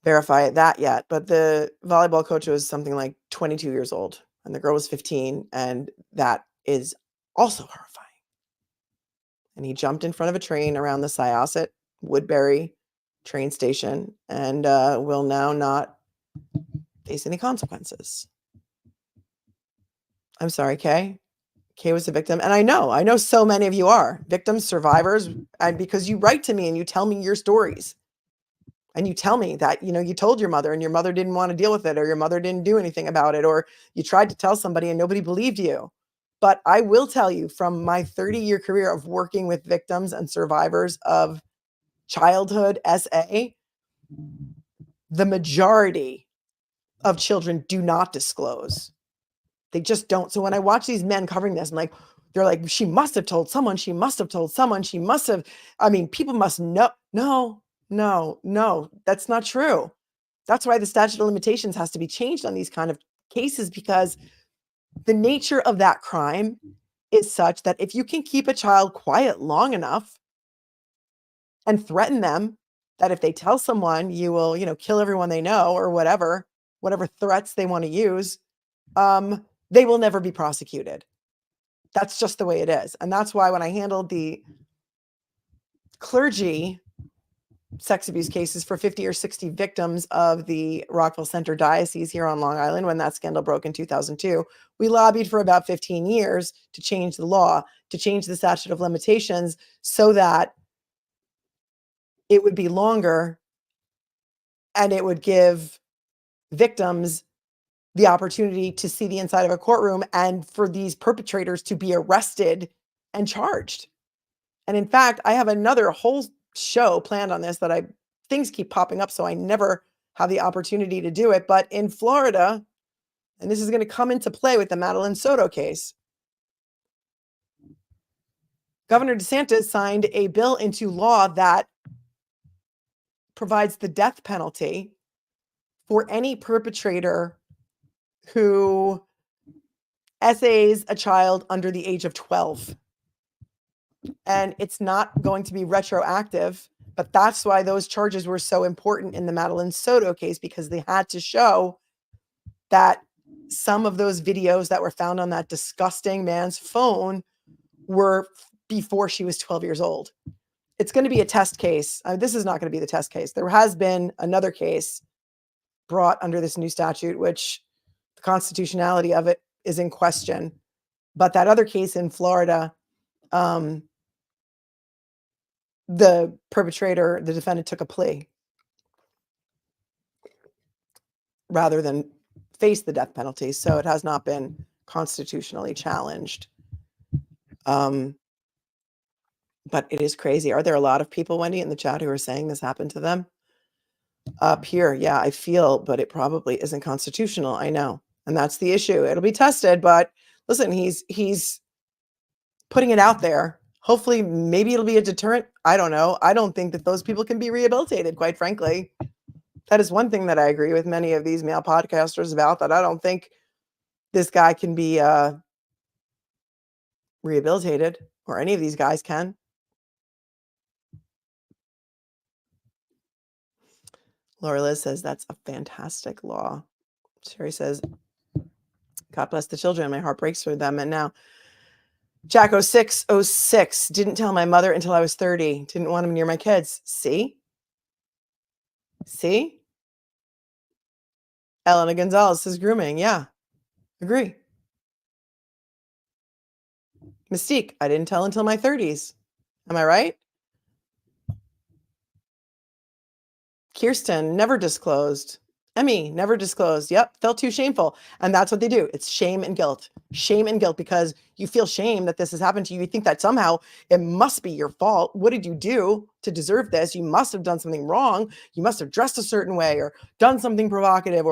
verify that yet, but the volleyball coach was something like 22 years old and the girl was 15, and that is also horrifying. And he jumped in front of a train around the Syosset Woodbury train station and will now not face any consequences. I'm sorry, Kay. Kay was a victim. And I know so many of you are victims, survivors, and because you write to me and you tell me your stories. And you tell me that, you told your mother and your mother didn't want to deal with it, or your mother didn't do anything about it, or you tried to tell somebody and nobody believed you. But I will tell you from my 30-year career of working with victims and survivors of childhood SA, the majority of children do not disclose. They just don't. So when I watch these men covering this, they're like, she must have told someone. She must have told someone. She must have. People must know. No, that's not true. That's why the statute of limitations has to be changed on these kind of cases, because the nature of that crime is such that if you can keep a child quiet long enough, and threaten them that if they tell someone, you will, kill everyone they know or whatever threats they want to use, they will never be prosecuted. That's just the way it is. And that's why when I handled the clergy sex abuse cases for 50 or 60 victims of the Rockville Center Diocese here on Long Island, when that scandal broke in 2002, we lobbied for about 15 years to change the law, to change the statute of limitations so that it would be longer and it would give victims the opportunity to see the inside of a courtroom and for these perpetrators to be arrested and charged. And in fact, I have another whole show planned on this that things keep popping up, so I never have the opportunity to do it. But in Florida, and this is going to come into play with the Madeline Soto case, Governor DeSantis signed a bill into law that provides the death penalty for any perpetrator who essays a child under the age of 12. And it's not going to be retroactive, but that's why those charges were so important in the Madeline Soto case, because they had to show that some of those videos that were found on that disgusting man's phone were before she was 12 years old. It's going to be a test case. This is not going to be the test case. There has been another case brought under this new statute, which the constitutionality of it is in question. But that other case in Florida, the perpetrator, the defendant, took a plea rather than face the death penalty. So it has not been constitutionally challenged. But it is crazy. Are there a lot of people, Wendy, in the chat who are saying this happened to them? Up here, yeah, I feel, but it probably isn't constitutional. I know. And that's the issue. It'll be tested, but listen, he's putting it out there. Hopefully, maybe it'll be a deterrent. I don't know. I don't think that those people can be rehabilitated, quite frankly. That is one thing that I agree with many of these male podcasters about, that I don't think this guy can be rehabilitated, or any of these guys can. Laura Liz says that's a fantastic law. Sherry says, God bless the children. My heart breaks for them. And now, Jack 0606, didn't tell my mother until I was 30. Didn't want him near my kids. See? Elena Gonzalez says grooming. Yeah, agree. Mystique, I didn't tell until my 30s. Am I right? Kirsten, never disclosed. Emmy, never disclosed. Yep, felt too shameful. And that's what they do. It's shame and guilt. Shame and guilt, because you feel shame that this has happened to you. You think that somehow it must be your fault. What did you do to deserve this? You must have done something wrong. You must have dressed a certain way or done something provocative,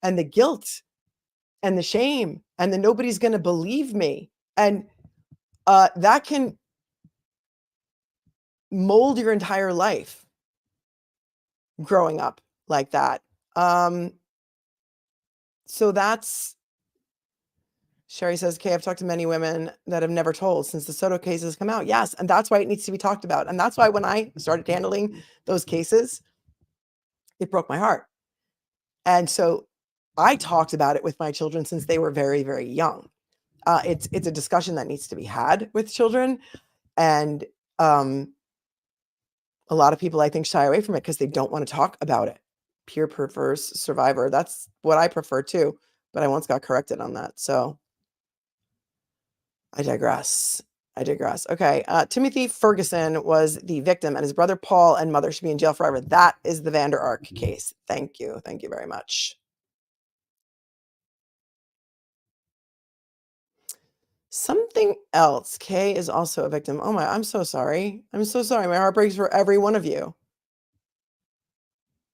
and the guilt and the shame and the nobody's going to believe me. And that can mold your entire life growing up like that. So that's, Sherry says, okay, I've talked to many women that have never told since the Soto case has come out. Yes. And that's why it needs to be talked about. And that's why when I started handling those cases, it broke my heart. And so I talked about it with my children since they were very, very young. It's a discussion that needs to be had with children. And a lot of people, I think, shy away from it because they don't want to talk about it. Peer perverse survivor. That's what I prefer too. But I once got corrected on that. So I digress. Okay. Timothy Ferguson was the victim, and his brother Paul and mother should be in jail forever. That is the Vander Ark case. Thank you. Thank you very much. Something else. Kay is also a victim. Oh my, I'm so sorry. I'm so sorry. My heart breaks for every one of you.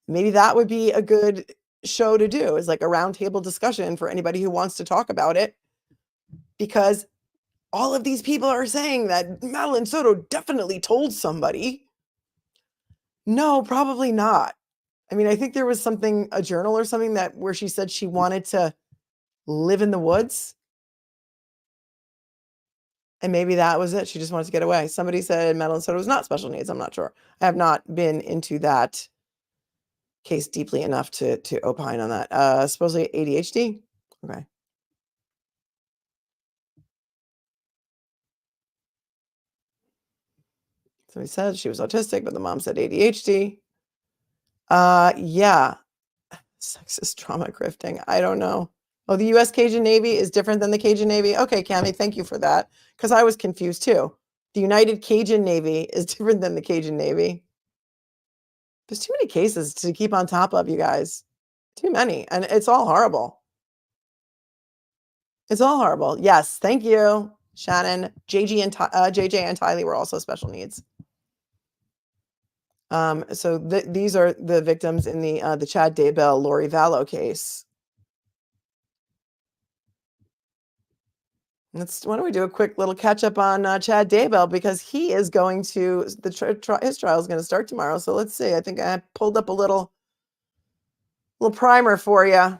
Maybe that would be a good show to do, is like a roundtable discussion for anybody who wants to talk about it, because all of these people are saying that Madeline Soto definitely told somebody. No, probably not. I mean, I think there was something, a journal or something, that where she said she wanted to live in the woods. And maybe that was it. She just wanted to get away. Somebody said Madeline Soto was not special needs. I'm not sure. I have not been into that case deeply enough to opine on that. Supposedly ADHD. Okay. So he said she was autistic, but the mom said ADHD. Yeah. Sexist trauma grifting. I don't know. Oh, the U.S. Cajun Navy is different than the Cajun Navy. Okay, Cammie, thank you for that. Because I was confused too. The United Cajun Navy is different than the Cajun Navy. There's too many cases to keep on top of, you guys. Too many. And it's all horrible. It's all horrible. Yes, thank you, Shannon. JJ and Tylee were also special needs. So these are the victims in the Chad Daybell, Lori Vallow case. Why don't we do a quick little catch up on Chad Daybell, because he is going to his trial is going to start tomorrow. So let's see. I think I pulled up a little primer for you.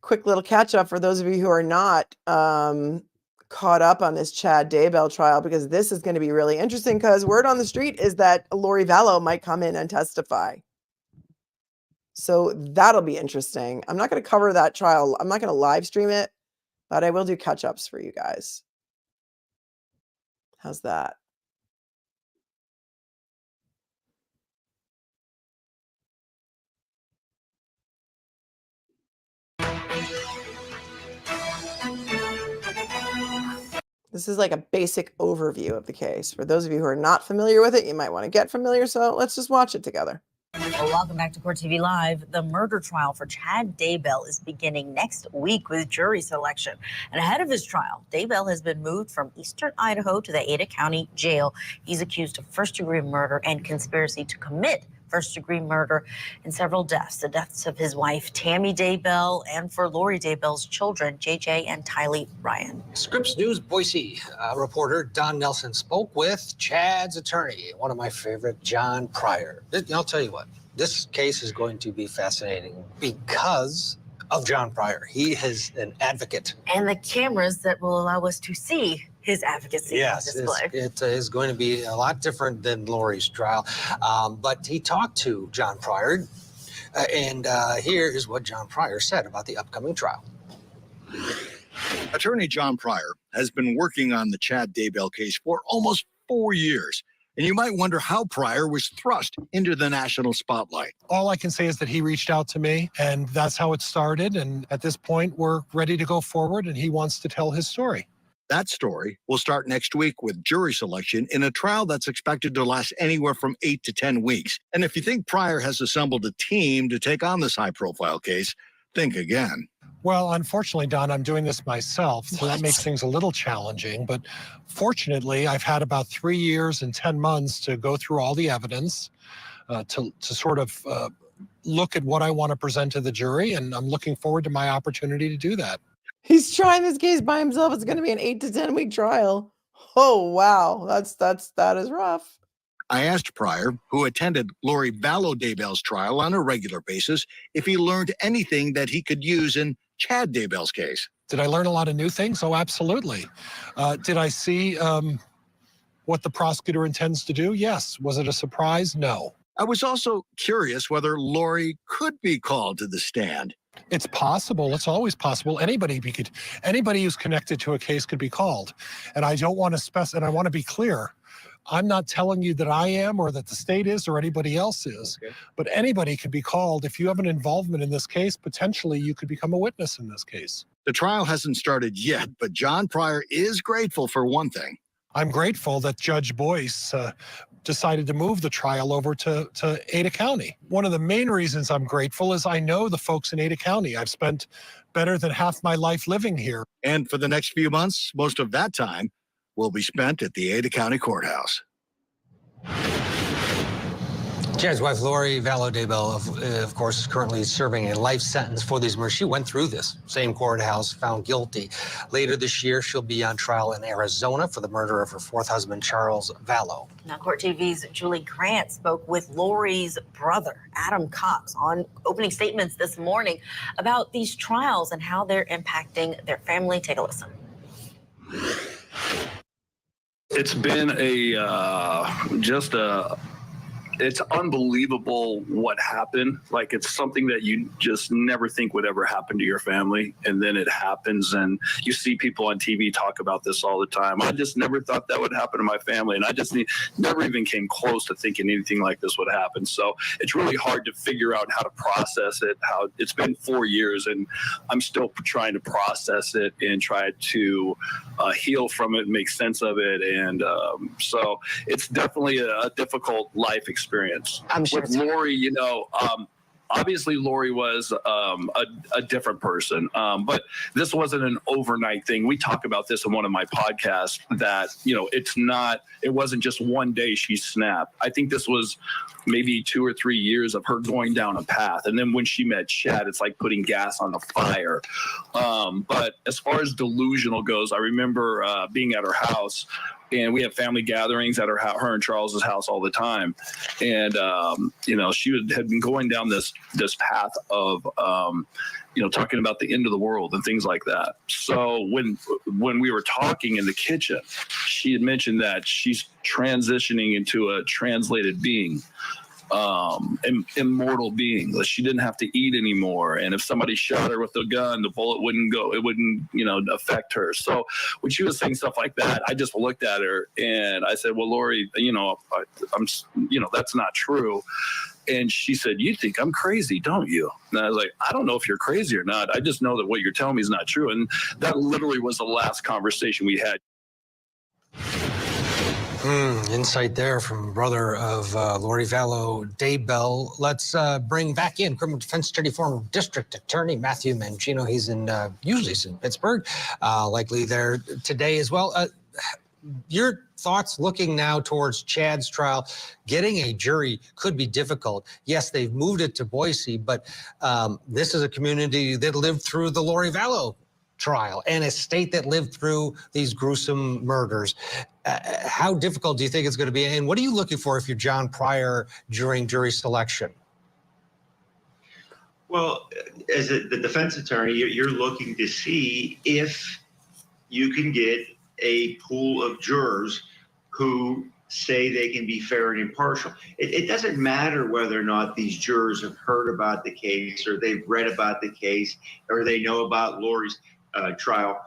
Quick little catch up for those of you who are not caught up on this Chad Daybell trial, because this is going to be really interesting, because word on the street is that Lori Vallow might come in and testify. So that'll be interesting. I'm not going to cover that trial. I'm not going to live stream it, but I will do catch ups for you guys. How's that? This is like a basic overview of the case. For those of you who are not familiar with it, you might want to get familiar. So let's just watch it together. Well, welcome back to Court TV Live. The murder trial for Chad Daybell is beginning next week with jury selection. And ahead of his trial, Daybell has been moved from eastern Idaho to the Ada County Jail. He's accused of first-degree murder and conspiracy to commit first-degree murder and several deaths. The deaths of his wife, Tammy Daybell, and for Lori Daybell's children, JJ and Tylee Ryan. Scripps News Boise reporter Don Nelson spoke with Chad's attorney, one of my favorite, John Pryor. I'll tell you what, this case is going to be fascinating because of John Pryor. He is an advocate. And the cameras that will allow us to see his advocacy yes, on display. It is going to be a lot different than Lori's trial. But he talked to John Pryor, and here is what John Pryor said about the upcoming trial. Attorney John Pryor has been working on the Chad Daybell case for almost 4 years. And you might wonder how Pryor was thrust into the national spotlight. All I can say is that he reached out to me, and that's how it started. And at this point, we're ready to go forward, and he wants to tell his story. That story will start next week with jury selection in a trial that's expected to last anywhere from 8 to 10 weeks. And if you think Pryor has assembled a team to take on this high-profile case, think again. Well, unfortunately, Don, I'm doing this myself, so that makes things a little challenging. But fortunately, I've had about 3 years and 10 months to go through all the evidence, to sort of look at what I want to present to the jury, and I'm looking forward to my opportunity to do that. He's trying this case by himself. It's going to be an 8 to 10 week trial. Oh, wow. That is rough. I asked Pryor, who attended Lori Vallow Daybell's trial on a regular basis, if he learned anything that he could use in Chad Daybell's case. Did I learn a lot of new things? Oh, absolutely. Did I see what the prosecutor intends to do? Yes. Was it a surprise? No. I was also curious whether Lori could be called to the stand. It's possible. It's always possible. Anybody who's connected to a case could be called. And I don't want to and I want to be clear. I'm not telling you that I am or that the state is or anybody else is, but anybody could be called. If you have an involvement in this case, potentially you could become a witness in this case. The trial hasn't started yet, but John Pryor is grateful for one thing. I'm grateful that Judge Boyce decided to move the trial over to Ada County. One of the main reasons I'm grateful is I know the folks in Ada County. I've spent better than half my life living here. And for the next few months, most of that time will be spent at the Ada County Courthouse. Chad's wife, Lori Vallow Daybell, of course, is currently serving a life sentence for these murders. She went through this same courthouse, found guilty. Later this year, she'll be on trial in Arizona for the murder of her fourth husband, Charles Vallow. Now, Court TV's Julie Grant spoke with Lori's brother, Adam Cox, on opening statements this morning about these trials and how they're impacting their family. Take a listen. It's been it's unbelievable what happened. Like, it's something that you just never think would ever happen to your family. And then it happens, and you see people on TV talk about this all the time. I just never thought that would happen to my family. And I just never even came close to thinking anything like this would happen. So it's really hard to figure out how to process it. How it's been 4 years, and I'm still trying to process it and try to heal from it, make sense of it. And so it's definitely a difficult life experience. I'm sure With Lori, obviously Lori was a different person, but this wasn't an overnight thing. We talk about this in one of my podcasts that, it wasn't just one day she snapped. I think this was maybe 2 or 3 years of her going down a path. And then when she met Chad, it's like putting gas on the fire. But as far as delusional goes, I remember being at her house, and we have family gatherings at her and Charles's house all the time. And, she had been going down this path of, talking about the end of the world and things like that. So when we were talking in the kitchen, she had mentioned that she's transitioning into a translated being, immortal being, that she didn't have to eat anymore. And if somebody shot her with a gun, the bullet wouldn't affect her. So when she was saying stuff like that, I just looked at her and I said, well, Lori, that's not true. And she said, you think I'm crazy, don't you? And I was like, I don't know if you're crazy or not. I just know that what you're telling me is not true. And that literally was the last conversation we had. Insight there from brother of Lori Vallow Daybell. Let's bring back in criminal defense attorney, former district attorney Matthew Mangino. He's usually he's in Pittsburgh, likely there today as well. Your thoughts looking now towards Chad's trial? Getting a jury could be difficult. Yes, they've moved it to Boise, but this is a community that lived through the Lori Vallow trial and a state that lived through these gruesome murders. How difficult do you think it's going to be? And what are you looking for if you're John Pryor during jury selection? Well, as the defense attorney, you're looking to see if you can get a pool of jurors who say they can be fair and impartial. It doesn't matter whether or not these jurors have heard about the case or they've read about the case or they know about Lori's trial.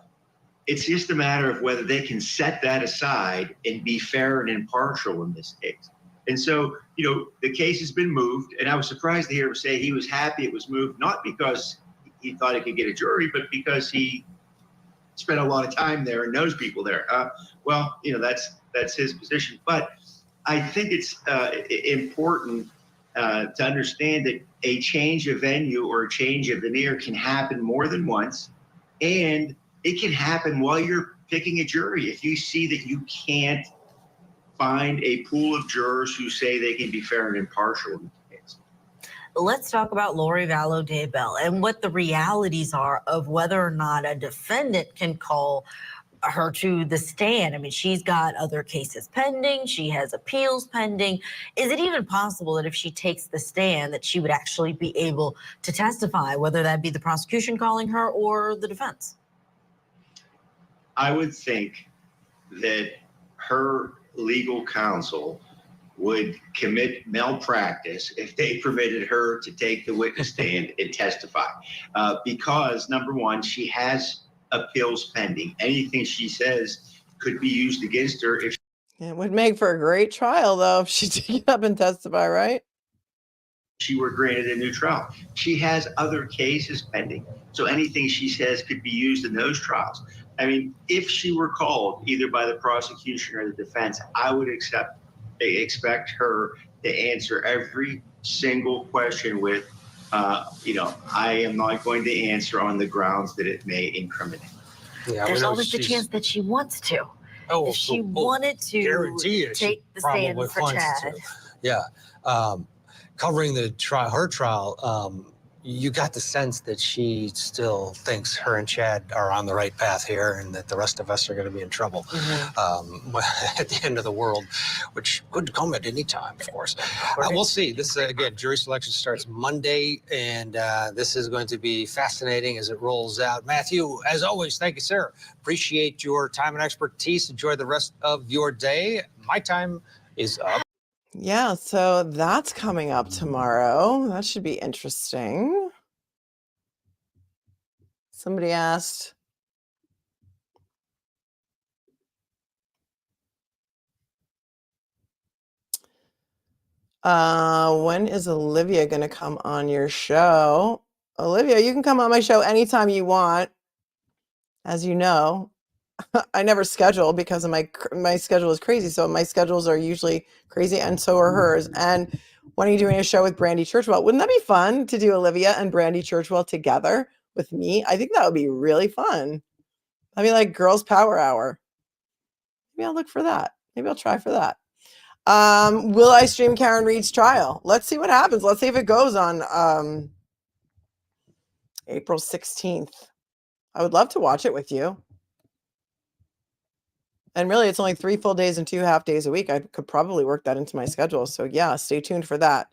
It's just a matter of whether they can set that aside and be fair and impartial in this case. And so, the case has been moved, and I was surprised to hear him say he was happy it was moved, not because he thought he could get a jury, but because he spent a lot of time there and knows people there. That's his position. But I think it's important to understand that a change of venue or a change of veneer can happen more than once, and it can happen while you're picking a jury. If you see that you can't find a pool of jurors who say they can be fair and impartial in the case. Let's talk about Lori Vallow Daybell and what the realities are of whether or not a defendant can call her to the stand. I mean, she's got other cases pending. She has appeals pending. Is it even possible that if she takes the stand that she would actually be able to testify, whether that be the prosecution calling her or the defense? I would think that her legal counsel would commit malpractice if they permitted her to take the witness stand and testify. Because, number one, she has appeals pending. Anything she says could be used against her if It would make for a great trial, though, if she did get up and testify, right? she were granted a new trial. She has other cases pending. So anything she says could be used in those trials. I mean, if she were called either by the prosecution or the defense, I would expect her to answer every single question with, I am not going to answer on the grounds that it may incriminate. Yeah, There's always the chance that she wants to. Oh, if she wanted to guarantee it, take the stand for Chad. Yeah. covering the trial, her trial, you got the sense that she still thinks her and Chad are on the right path here, and that the rest of us are going to be in trouble at the end of the world, which could come at any time, of course. We'll see. This again, jury selection starts Monday, and this is going to be fascinating as it rolls out. Matthew, as always, thank you, sir. Appreciate your time and expertise. Enjoy the rest of your day. My time is up. Yeah, so that's coming up tomorrow. That should be interesting. Somebody asked, when is Olivia going to come on your show? Olivia, you can come on my show anytime you want. As you know, I never schedule because of my schedule is crazy. So my schedules are usually crazy, and so are hers. And when are you doing a show with Brandy Churchwell? Wouldn't that be fun to do Olivia and Brandy Churchwell together with me? I think that would be really fun. That'd be like Girls Power Hour. Maybe I'll look for that. Maybe I'll try for that. Will I stream Karen Reed's trial? Let's see what happens. Let's see if it goes on April 16th. I would love to watch it with you. And really, it's only 3 full days and 2 half days a week. I could probably work that into my schedule. So yeah, stay tuned for that.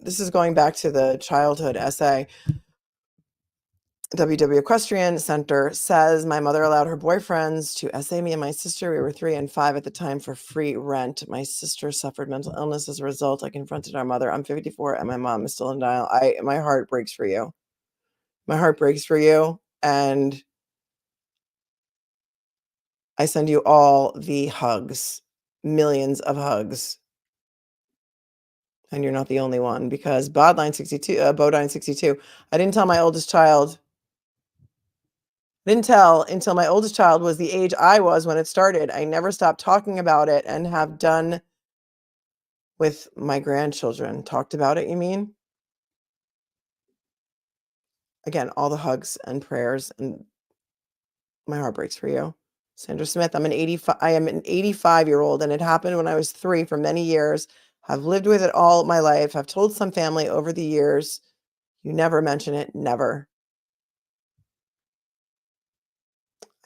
This is going back to the childhood essay. WW Equestrian Center says, my mother allowed her boyfriends to essay me and my sister. We were 3 and 5 at the time for free rent. My sister suffered mental illness as a result. I confronted our mother. I'm 54 and my mom is still in denial. My heart breaks for you. My heart breaks for you. And I send you all the hugs, millions of hugs. And you're not the only one, because Bodine 62, I didn't tell my oldest child. Didn't tell until my oldest child was the age I was when it started. I never stopped talking about it and have done with my grandchildren. Talked about it, you mean? Again, all the hugs and prayers, and my heart breaks for you. Sandra Smith, I am an 85-year-old, and it happened when I was 3 for many years. I've lived with it all my life. I've told some family over the years. You never mention it, never.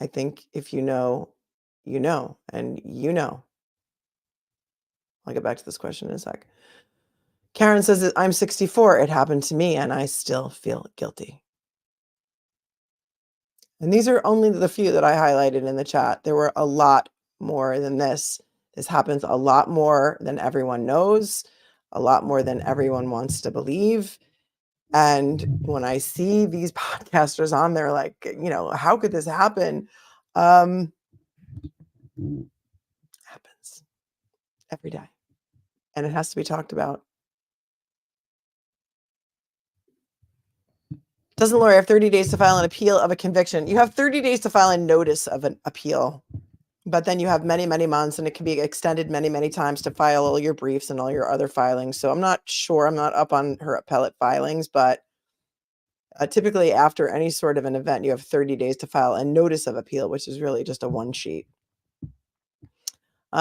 I think if you know, you know, and you know. I'll get back to this question in a sec. Karen says that I'm 64. It happened to me, and I still feel guilty. And these are only the few that I highlighted in the chat. There were a lot more than this. This happens a lot more than everyone knows, a lot more than everyone wants to believe. And when I see these podcasters on there, like, you know, how could this happen? Happens every day. And it has to be talked about. Doesn't lawyer have 30 days to file an appeal of a conviction? You have 30 days to file a notice of an appeal, but then you have many, many months, and it can be extended many, many times to file all your briefs and all your other filings. So I'm not sure. I'm not up on her appellate filings, but typically after any sort of an event, you have 30 days to file a notice of appeal, which is really just a one sheet.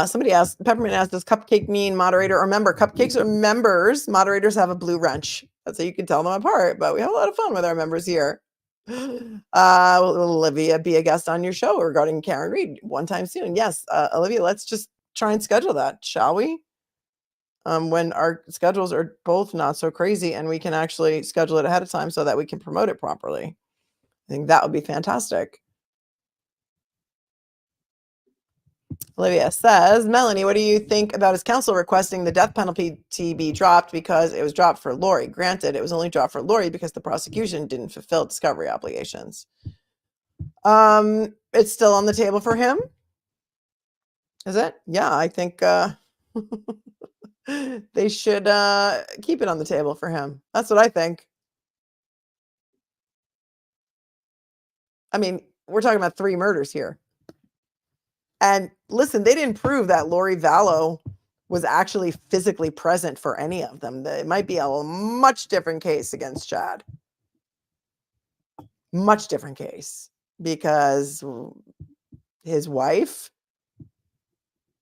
Somebody asked, Peppermint asked, does cupcake mean moderator or member? Cupcakes are members. Moderators have a blue wrench. That's how you can tell them apart, but we have a lot of fun with our members here. Will Olivia be a guest on your show regarding Karen Reed one time soon? Yes, Olivia, let's just try and schedule that, shall we? When our schedules are both not so crazy and we can actually schedule it ahead of time so that we can promote it properly. I think that would be fantastic. Olivia says, Melanie, what do you think about his counsel requesting the death penalty to be dropped because it was dropped for Lori? Granted, it was only dropped for Lori because the prosecution didn't fulfill discovery obligations. It's still on the table for him. Is it? Yeah, I think they should keep it on the table for him. That's what I think. I mean, we're talking about 3 murders here. And listen, they didn't prove that Lori Vallow was actually physically present for any of them. It might be a much different case against Chad. Much different case, because his wife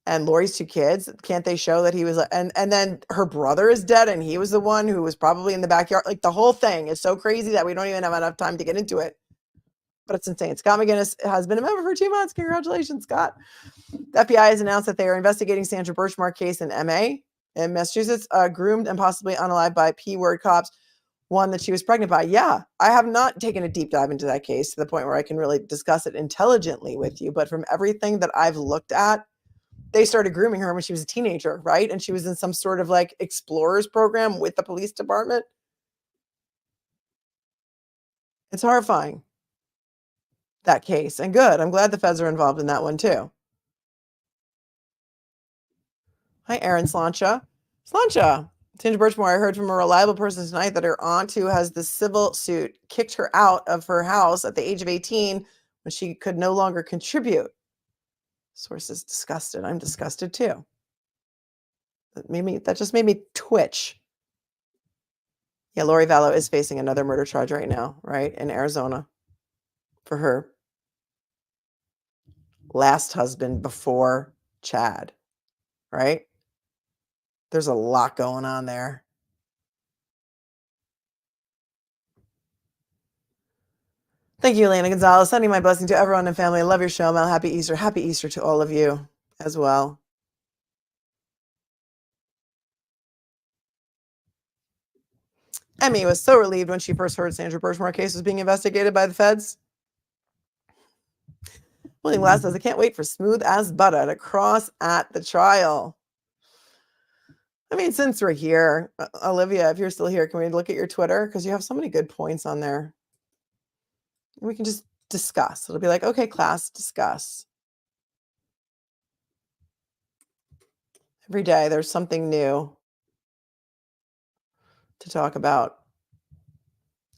and Lori's 2 kids, can't they show that he was, and then her brother is dead and he was the one who was probably in the backyard. Like the whole thing is so crazy that we don't even have enough time to get into it. But it's insane. Scott McGinnis has been a member for 2 months. Congratulations, Scott. The FBI has announced that they are investigating Sandra Birchmark case in MA in Massachusetts, groomed and possibly unalived by P-word cops, one that she was pregnant by. Yeah, I have not taken a deep dive into that case to the point where I can really discuss it intelligently with you. But from everything that I've looked at, they started grooming her when she was a teenager, right? And she was in some sort of like explorers program with the police department. It's horrifying, that case. And good. I'm glad the feds are involved in that one too. Hi, Aaron Slancha. Slancha. Sandra Birchmore, I heard from a reliable person tonight that her aunt, who has the civil suit, kicked her out of her house at the age of 18 when she could no longer contribute. Source is disgusted. I'm disgusted too. That just made me twitch. Yeah, Lori Vallow is facing another murder charge right now, right? In Arizona for her last husband before Chad, right? There's a lot going on there. Thank you, Elena Gonzalez. Sending my blessing to everyone and family. I love your show, Mel. Happy Easter. Happy Easter to all of you as well. Emmy was so relieved when she first heard Sandra Birchmore case was being investigated by the feds. William Glass says, I can't wait for smooth as butter to cross at the trial. I mean, since we're here, Olivia, if you're still here, can we look at your Twitter? Because you have so many good points on there. We can just discuss. It'll be like, okay, class, discuss. Every day there's something new to talk about.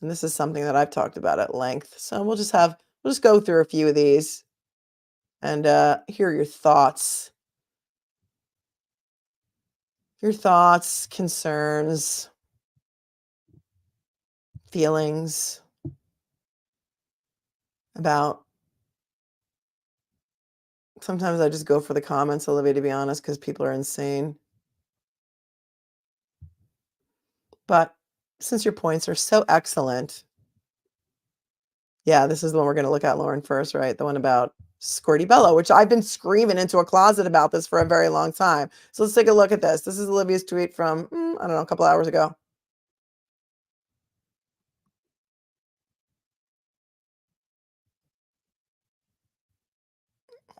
And this is something that I've talked about at length. So we'll just go through a few of these and hear your thoughts. Your thoughts, concerns, feelings about. Sometimes I just go for the comments, Olivia, to be honest, because people are insane. But since your points are so excellent, yeah, this is the one we're going to look at, Lauren, first, right? The one about Squirty Bello, which I've been screaming into a closet about this for a very long time. So let's take a look at this. This is Olivia's tweet from, I don't know, a couple hours ago.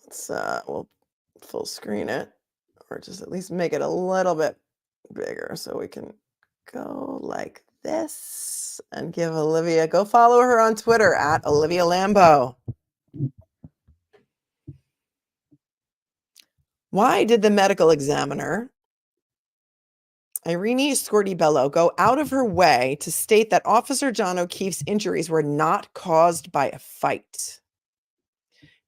Let's, we'll full screen it, or just at least make it a little bit bigger so we can go like this and give Olivia, go follow her on Twitter at Olivia Lambo. Why did the medical examiner, Irene Squirty Bello, go out of her way to state that Officer John O'Keefe's injuries were not caused by a fight?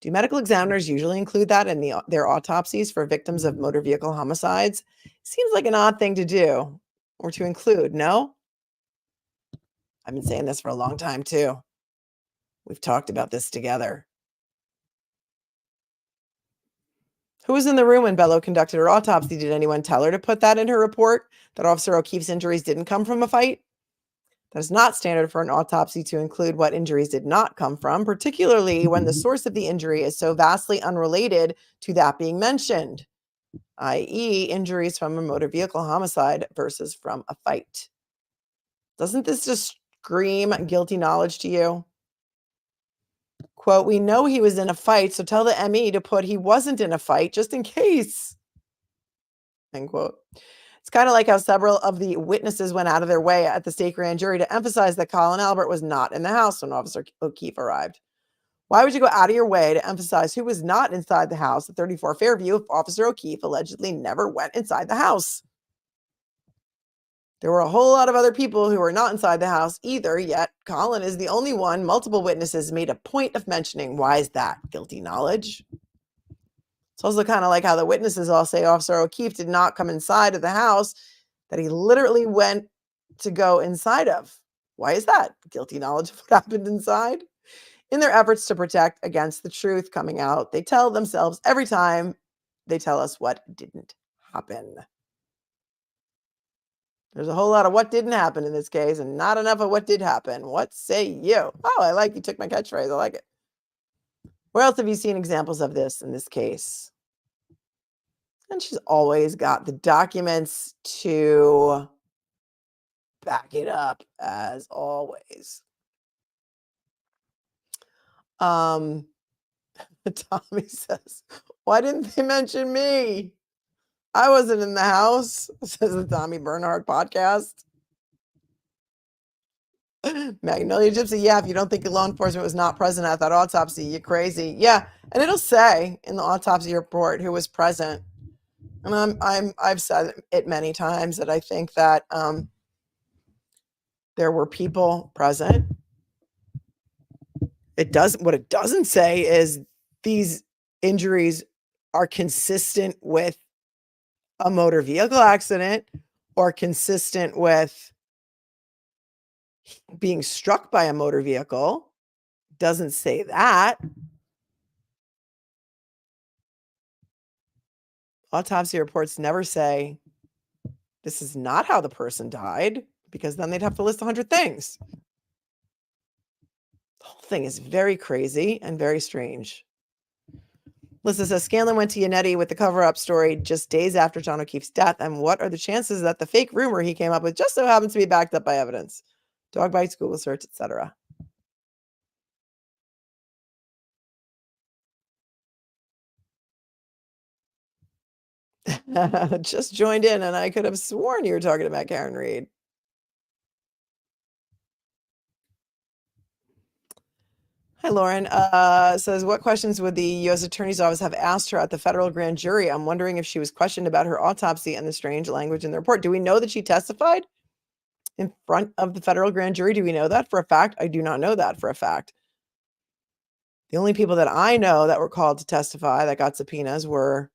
Do medical examiners usually include that in their autopsies for victims of motor vehicle homicides? Seems like an odd thing to do or to include, no? I've been saying this for a long time too. We've talked about this together. Who was in the room when Bello conducted her autopsy? Did anyone tell her to put that in her report, that Officer O'Keefe's injuries didn't come from a fight? That is not standard for an autopsy to include what injuries did not come from, particularly when the source of the injury is so vastly unrelated to that being mentioned, i.e. injuries from a motor vehicle homicide versus from a fight. Doesn't this just scream guilty knowledge to you? Quote, we know he was in a fight, so tell the ME to put he wasn't in a fight just in case. End quote. It's kind of like how several of the witnesses went out of their way at the state grand jury to emphasize that Colin Albert was not in the house when Officer O'Keefe arrived. Why would you go out of your way to emphasize who was not inside the house at 34 Fairview if Officer O'Keefe allegedly never went inside the house? There were a whole lot of other people who were not inside the house either, yet Colin is the only one multiple witnesses made a point of mentioning. Why is that? Guilty knowledge? It's also kind of like how the witnesses all say Officer O'Keefe did not come inside of the house that he literally went to go inside of. Why is that? Guilty knowledge of what happened inside? In their efforts to protect against the truth coming out, they tell themselves every time they tell us what didn't happen. There's a whole lot of what didn't happen in this case and not enough of what did happen. What say you? Oh, I like you took my catchphrase. I like it. Where else have you seen examples of this in this case? And she's always got the documents to back it up, as always. Tommy says, why didn't they mention me? I wasn't in the house, says the Tommy Bernhard podcast. Magnolia Gypsy, yeah, if you don't think law enforcement was not present at that autopsy, you're crazy. Yeah, and it'll say in the autopsy report who was present. And I've said it many times that I think that there were people present. What it doesn't say is these injuries are consistent with a motor vehicle accident or consistent with being struck by a motor vehicle. Doesn't say that. Autopsy reports never say this is not how the person died, because then they'd have to list 100 things. The whole thing is very crazy and very strange. Lisa says, Scanlon went to Yannetti with the cover-up story just days after John O'Keefe's death, and what are the chances that the fake rumor he came up with just so happens to be backed up by evidence? Dog bites, Google search, etc. Just joined in, and I could have sworn you were talking about Karen Reed. Hi, Lauren. Says, what questions would the U.S. Attorney's Office have asked her at the federal grand jury? I'm wondering if she was questioned about her autopsy and the strange language in the report. Do we know that she testified in front of the federal grand jury? Do we know that for a fact? I do not know that for a fact. The only people that I know that were called to testify that got subpoenas were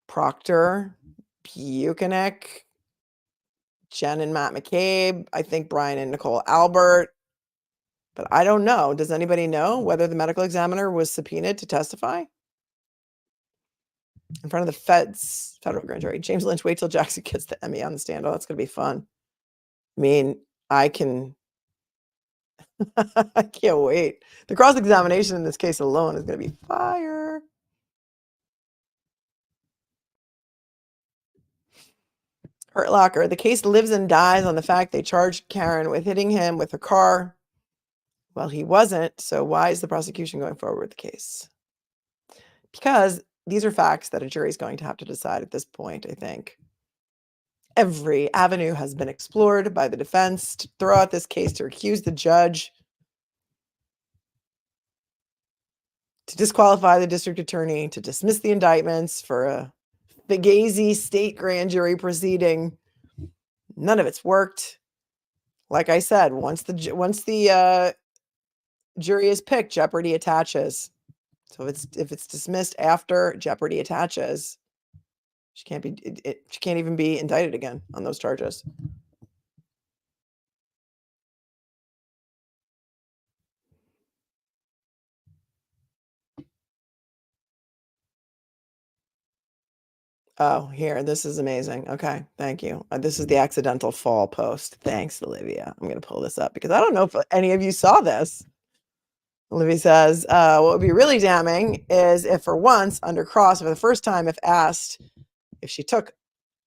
Proctor, Buchanan, Jen and Matt McCabe, I think Brian and Nicole Albert. But I don't know. Does anybody know whether the medical examiner was subpoenaed to testify in front of the federal grand jury? James Lynch, wait till Jackson gets the Emmy on the stand. Oh, that's going to be fun. I mean, I can't wait. The cross-examination in this case alone is going to be fire. Hurt Locker, the case lives and dies on the fact they charged Karen with hitting him with her car. Well, he wasn't, so why is the prosecution going forward with the case? Because these are facts that a jury is going to have to decide at this point, I think. Every avenue has been explored by the defense to throw out this case, to accuse the judge, to disqualify the district attorney, to dismiss the indictments for a fugazi state grand jury proceeding. None of it's worked. Like I said, once the jury is picked, jeopardy attaches. So if it's dismissed after jeopardy attaches, she can't even be indicted again on those charges. Oh, here, this is amazing. Okay, thank you. This is the accidental fall post. Thanks, Olivia. I'm going to pull this up because I don't know if any of you saw this. Olivia says, what would be really damning is if for once, under cross for the first time, if asked if she took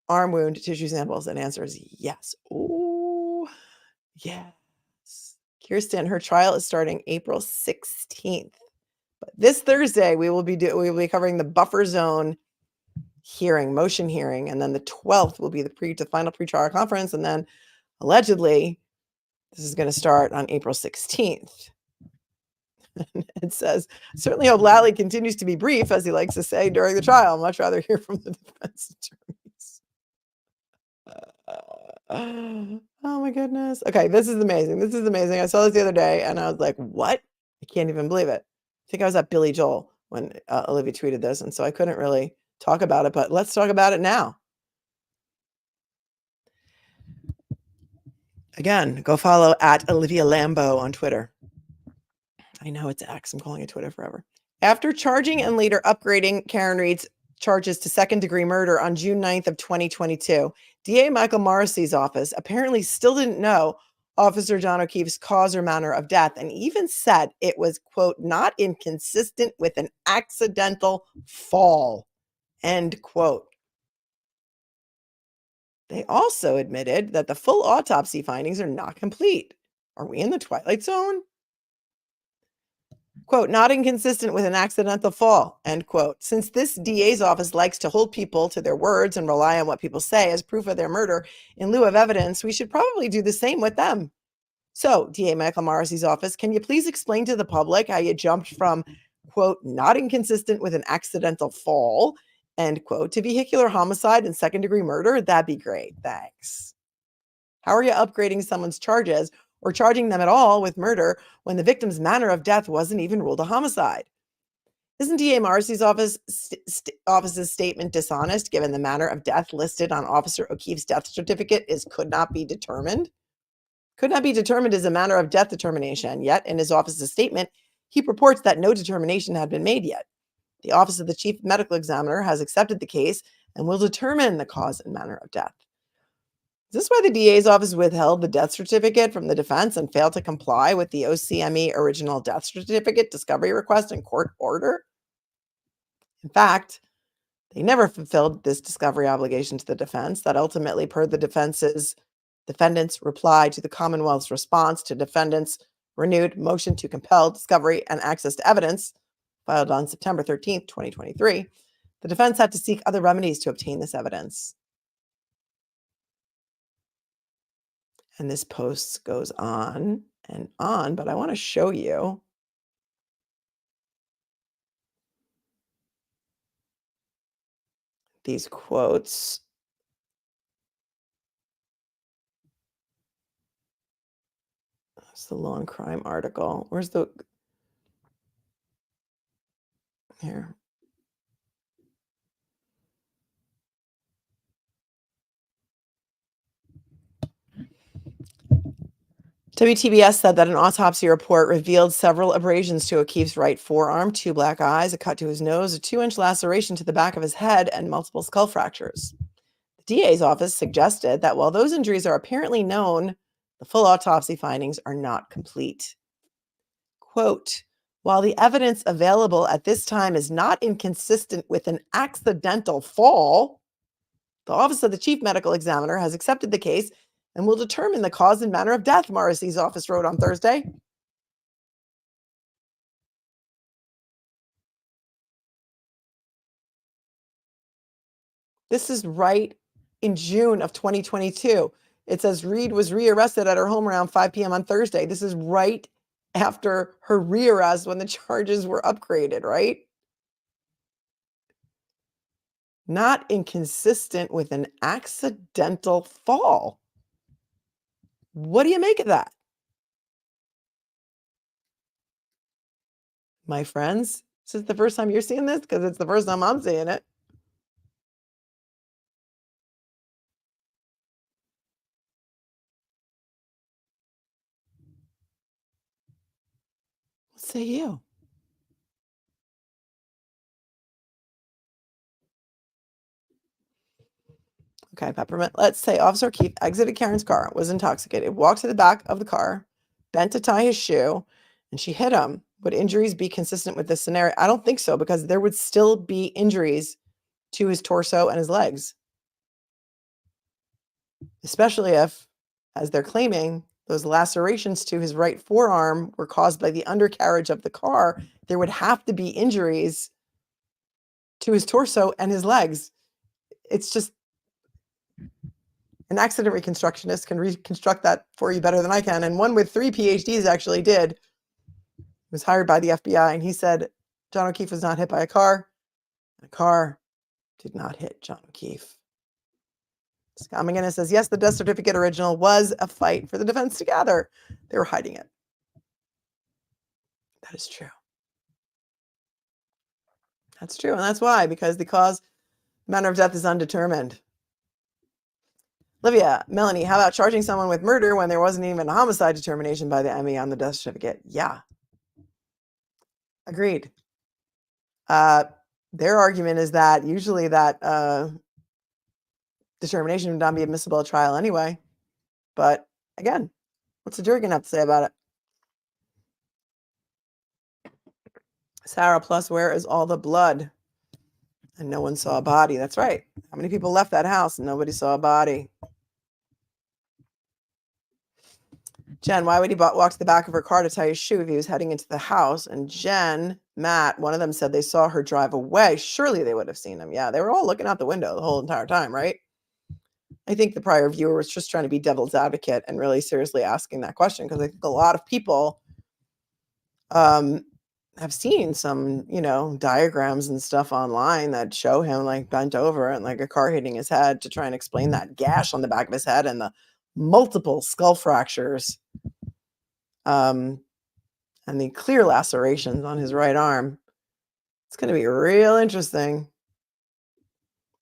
arm wound tissue samples, and answer is yes. Oh, yes. Kirsten, her trial is starting April 16th. But this Thursday, we will be covering the buffer zone motion hearing, and then the 12th will be the final pretrial conference, and then allegedly this is going to start on April 16th. It says, certainly hope Lally continues to be brief, as he likes to say during the trial. I'd much rather hear from the defense attorneys. Oh my goodness. Okay, this is amazing. This is amazing. I saw this the other day and I was like, what? I can't even believe it. I think I was at Billy Joel when Olivia tweeted this, and so I couldn't really talk about it, but let's talk about it now. Again, go follow at Olivia Lambo on Twitter. I know it's X. I'm calling it Twitter forever. After charging and later upgrading Karen Reed's charges to second-degree murder on June 9th of 2022, DA Michael Morrissey's office apparently still didn't know Officer John O'Keefe's cause or manner of death, and even said it was, quote, not inconsistent with an accidental fall, end quote. They also admitted that the full autopsy findings are not complete. Are we in the Twilight Zone? Quote, not inconsistent with an accidental fall, end quote. Since this DA's office likes to hold people to their words and rely on what people say as proof of their murder in lieu of evidence, we should probably do the same with them. So, DA Michael Morrissey's office, can you please explain to the public how you jumped from, quote, not inconsistent with an accidental fall, end quote, to vehicular homicide and second-degree murder? That'd be great. Thanks. How are you upgrading someone's charges or charging them at all with murder when the victim's manner of death wasn't even ruled a homicide? Isn't DA Morrissey's office's statement dishonest, given the manner of death listed on Officer O'Keefe's death certificate is could not be determined? Could not be determined as a manner of death determination, yet in his office's statement, he purports that no determination had been made yet. The Office of the Chief Medical Examiner has accepted the case and will determine the cause and manner of death. Is this why the DA's office withheld the death certificate from the defense and failed to comply with the OCME original death certificate discovery request and court order? In fact, they never fulfilled this discovery obligation to the defense that ultimately, per the defendant's reply to the Commonwealth's response to defendant's renewed motion to compel discovery and access to evidence, filed on September 13th, 2023, the defense had to seek other remedies to obtain this evidence. And this post goes on and on, but I want to show you these quotes. That's the Law and Crime article. Where's the... Here. WTBS said that an autopsy report revealed several abrasions to O'Keefe's right forearm, 2 black eyes, a cut to his nose, a 2-inch laceration to the back of his head, and multiple skull fractures. The DA's office suggested that while those injuries are apparently known, the full autopsy findings are not complete. Quote, while the evidence available at this time is not inconsistent with an accidental fall, the Office of the Chief Medical Examiner has accepted the case and will determine the cause and manner of death, Morrissey's office wrote on Thursday. This is right in June of 2022. It says Reed was rearrested at her home around 5 p.m. on Thursday. This is right after her rearrest when the charges were upgraded, right? Not inconsistent with an accidental fall. What do you make of that? My friends, this is the first time you're seeing this because it's the first time I'm seeing it. What say you? Okay, Peppermint. Let's say Officer O'Keefe exited Karen's car, was intoxicated, walked to the back of the car, bent to tie his shoe, and she hit him. Would injuries be consistent with this scenario? I don't think so, because there would still be injuries to his torso and his legs. Especially if, as they're claiming, those lacerations to his right forearm were caused by the undercarriage of the car. There would have to be injuries to his torso and his legs. It's just, an accident reconstructionist can reconstruct that for you better than I can. And one with 3 PhDs actually did. He was hired by the FBI, and he said John O'Keefe was not hit by a car. A car did not hit John O'Keefe. Scott McGinnis says, yes, the death certificate original was a fight for the defense to gather. They were hiding it. That is true. That's true, and that's why, because the cause, manner of death is undetermined. Olivia, Melanie, how about charging someone with murder when there wasn't even a homicide determination by the ME on the death certificate? Yeah. Agreed. Their argument is that usually that determination would not be admissible at trial anyway. But again, what's the jury going to have to say about it? Sarah, plus where is all the blood? And no one saw a body. That's right. How many people left that house and nobody saw a body? Jen, why would he walk to the back of her car to tie his shoe if he was heading into the house? And Jen, Matt, one of them said they saw her drive away. Surely they would have seen him. Yeah, they were all looking out the window the whole entire time, right? I think the prior viewer was just trying to be devil's advocate and really seriously asking that question, because I think a lot of people have seen some, diagrams and stuff online that show him like bent over and like a car hitting his head to try and explain that gash on the back of his head and the multiple skull fractures and the clear lacerations on his right arm. It's going to be real interesting.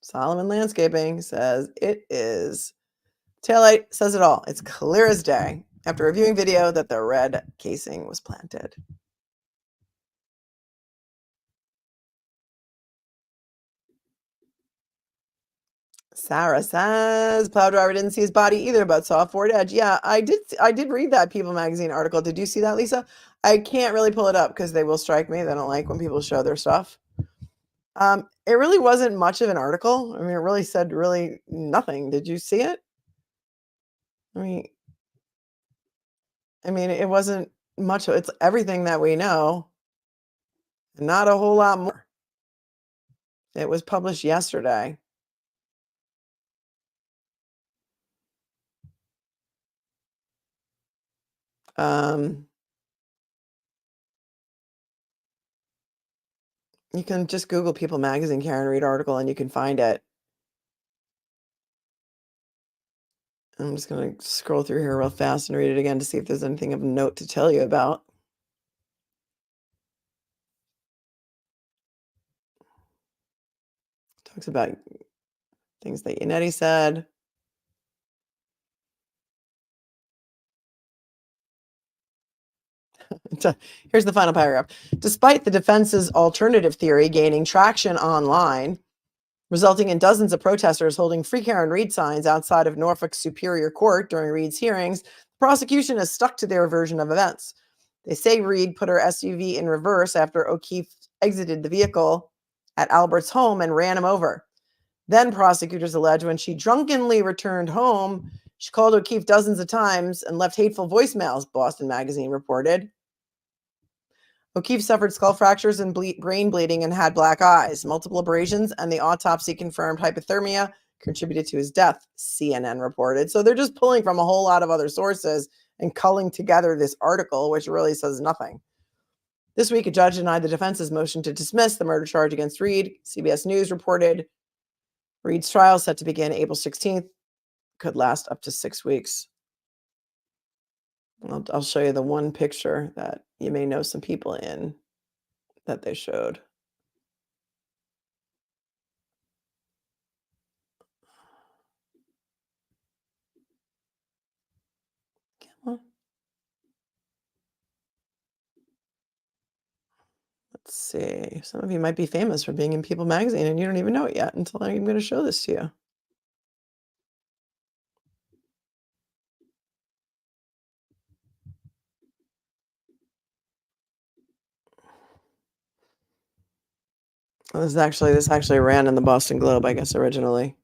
Solomon Landscaping says it is. Taillight says it all. It's clear as day after reviewing video that the red casing was planted. Sarah says plow driver didn't see his body either, but saw a Ford Edge. Yeah, I did read that People Magazine article. Did you see that, Lisa? I can't really pull it up because they will strike me. They don't like when people show their stuff. It really wasn't much of an article. I mean, it really said really nothing. Did you see it? I mean, it wasn't much. It's everything that we know, not a whole lot more. It was published yesterday. You can just Google People Magazine Karen Reed article and you can find it. I'm just going to scroll through here real fast and read it again to see if there's anything of note to tell you about. Talks about things that Yannetti said. Here's the final paragraph. Despite the defense's alternative theory gaining traction online, resulting in dozens of protesters holding Free Karen Reed signs outside of Norfolk's Superior Court during Reed's hearings, the prosecution has stuck to their version of events. They say Reed put her SUV in reverse after O'Keefe exited the vehicle at Albert's home and ran him over. Then prosecutors allege when she drunkenly returned home, she called O'Keefe dozens of times and left hateful voicemails, Boston Magazine reported. O'Keefe suffered skull fractures and brain bleeding and had black eyes. Multiple abrasions and the autopsy confirmed hypothermia contributed to his death, CNN reported. So they're just pulling from a whole lot of other sources and culling together this article, which really says nothing. This week, a judge denied the defense's motion to dismiss the murder charge against Reed. CBS News reported Reed's trial set to begin April 16th, could last up to 6 weeks. I'll show you the one picture that you may know some people in that they showed. Come on. Let's see. Some of you might be famous for being in People Magazine and you don't even know it yet until I'm going to show this to you. Well, this actually ran in the Boston Globe, I guess, originally.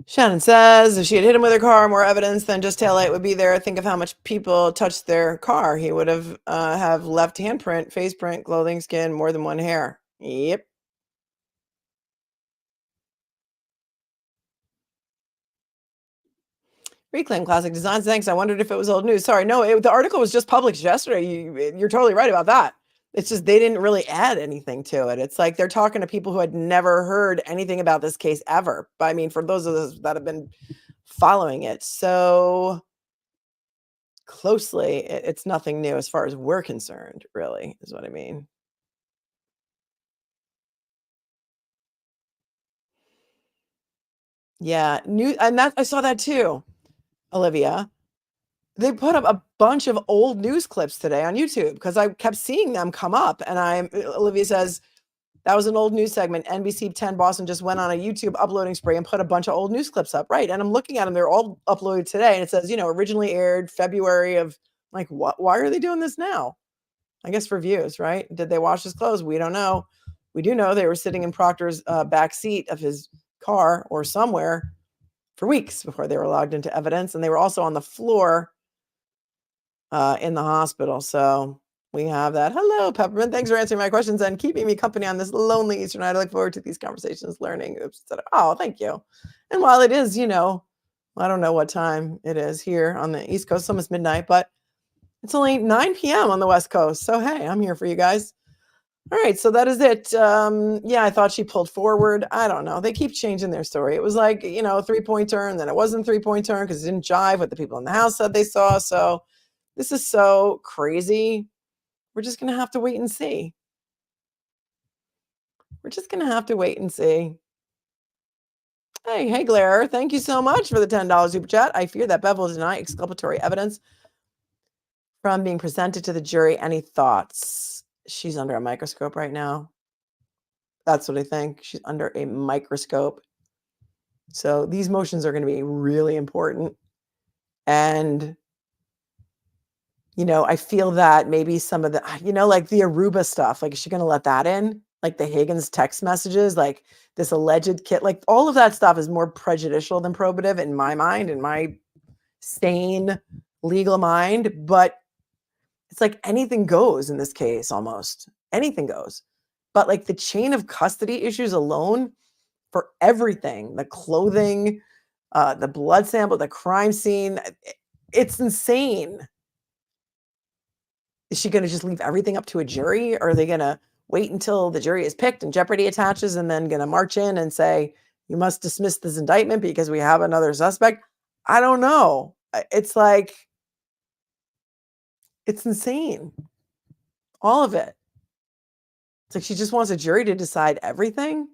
Shannon says if she had hit him with her car, more evidence than just taillight would be there. Think of how much people touched their car. He would have left handprint, face print, clothing, skin, more than one hair. Yep. Reclaim Classic Designs. Thanks. I wondered if it was old news. Sorry, no. The article was just published yesterday. You're totally right about that. It's just they didn't really add anything to it. It's like they're talking to people who had never heard anything about this case ever. But I mean, for those of us that have been following it so closely, it's nothing new as far as we're concerned, really, is what I mean. Yeah, and that I saw that too, Olivia. They put up a bunch of old news clips today on YouTube because I kept seeing them come up, and Olivia says that was an old news segment. NBC 10 Boston just went on a YouTube uploading spree and put a bunch of old news clips up, right? And I'm looking at them; they're all uploaded today, and it says, originally aired February of like what? Why are they doing this now? I guess for views, right? Did they wash his clothes? We don't know. We do know they were sitting in Proctor's back seat of his car or somewhere for weeks before they were logged into evidence. And they were also on the floor in the hospital. So we have that. Hello, Peppermint. Thanks for answering my questions and keeping me company on this lonely Easter night. I look forward to these conversations, learning. Oops, etc. Oh, thank you. And while it is, I don't know what time it is here on the East Coast, almost midnight, but it's only 9 p.m. on the West Coast. So, hey, I'm here for you guys. All right, so that is it. Yeah, I thought she pulled forward. I don't know. They keep changing their story. It was like, a 3-point turn, then it wasn't a 3-point turn because it didn't jive what the people in the house said they saw. So this is so crazy. We're just going to have to wait and see. We're just going to have to wait and see. Hey, Glare, thank you so much for the $10 super chat. I fear that Bev will deny exculpatory evidence from being presented to the jury. Any thoughts? She's under a microscope right now. That's what I think. She's under a microscope. So these motions are going to be really important. And, I feel that maybe some of the, like the Aruba stuff, like, is she going to let that in? Like the Higgins text messages, like this alleged kid, like all of that stuff is more prejudicial than probative in my mind, in my sane legal mind. But it's like anything goes in this case, almost anything goes. But like the chain of custody issues alone for everything, the clothing, the blood sample, the crime scene, it's insane. Is she going to just leave everything up to a jury? Or are they going to wait until the jury is picked and jeopardy attaches and then going to march in and say, you must dismiss this indictment because we have another suspect? I don't know. It's like, it's insane. All of it. It's like she just wants a jury to decide everything.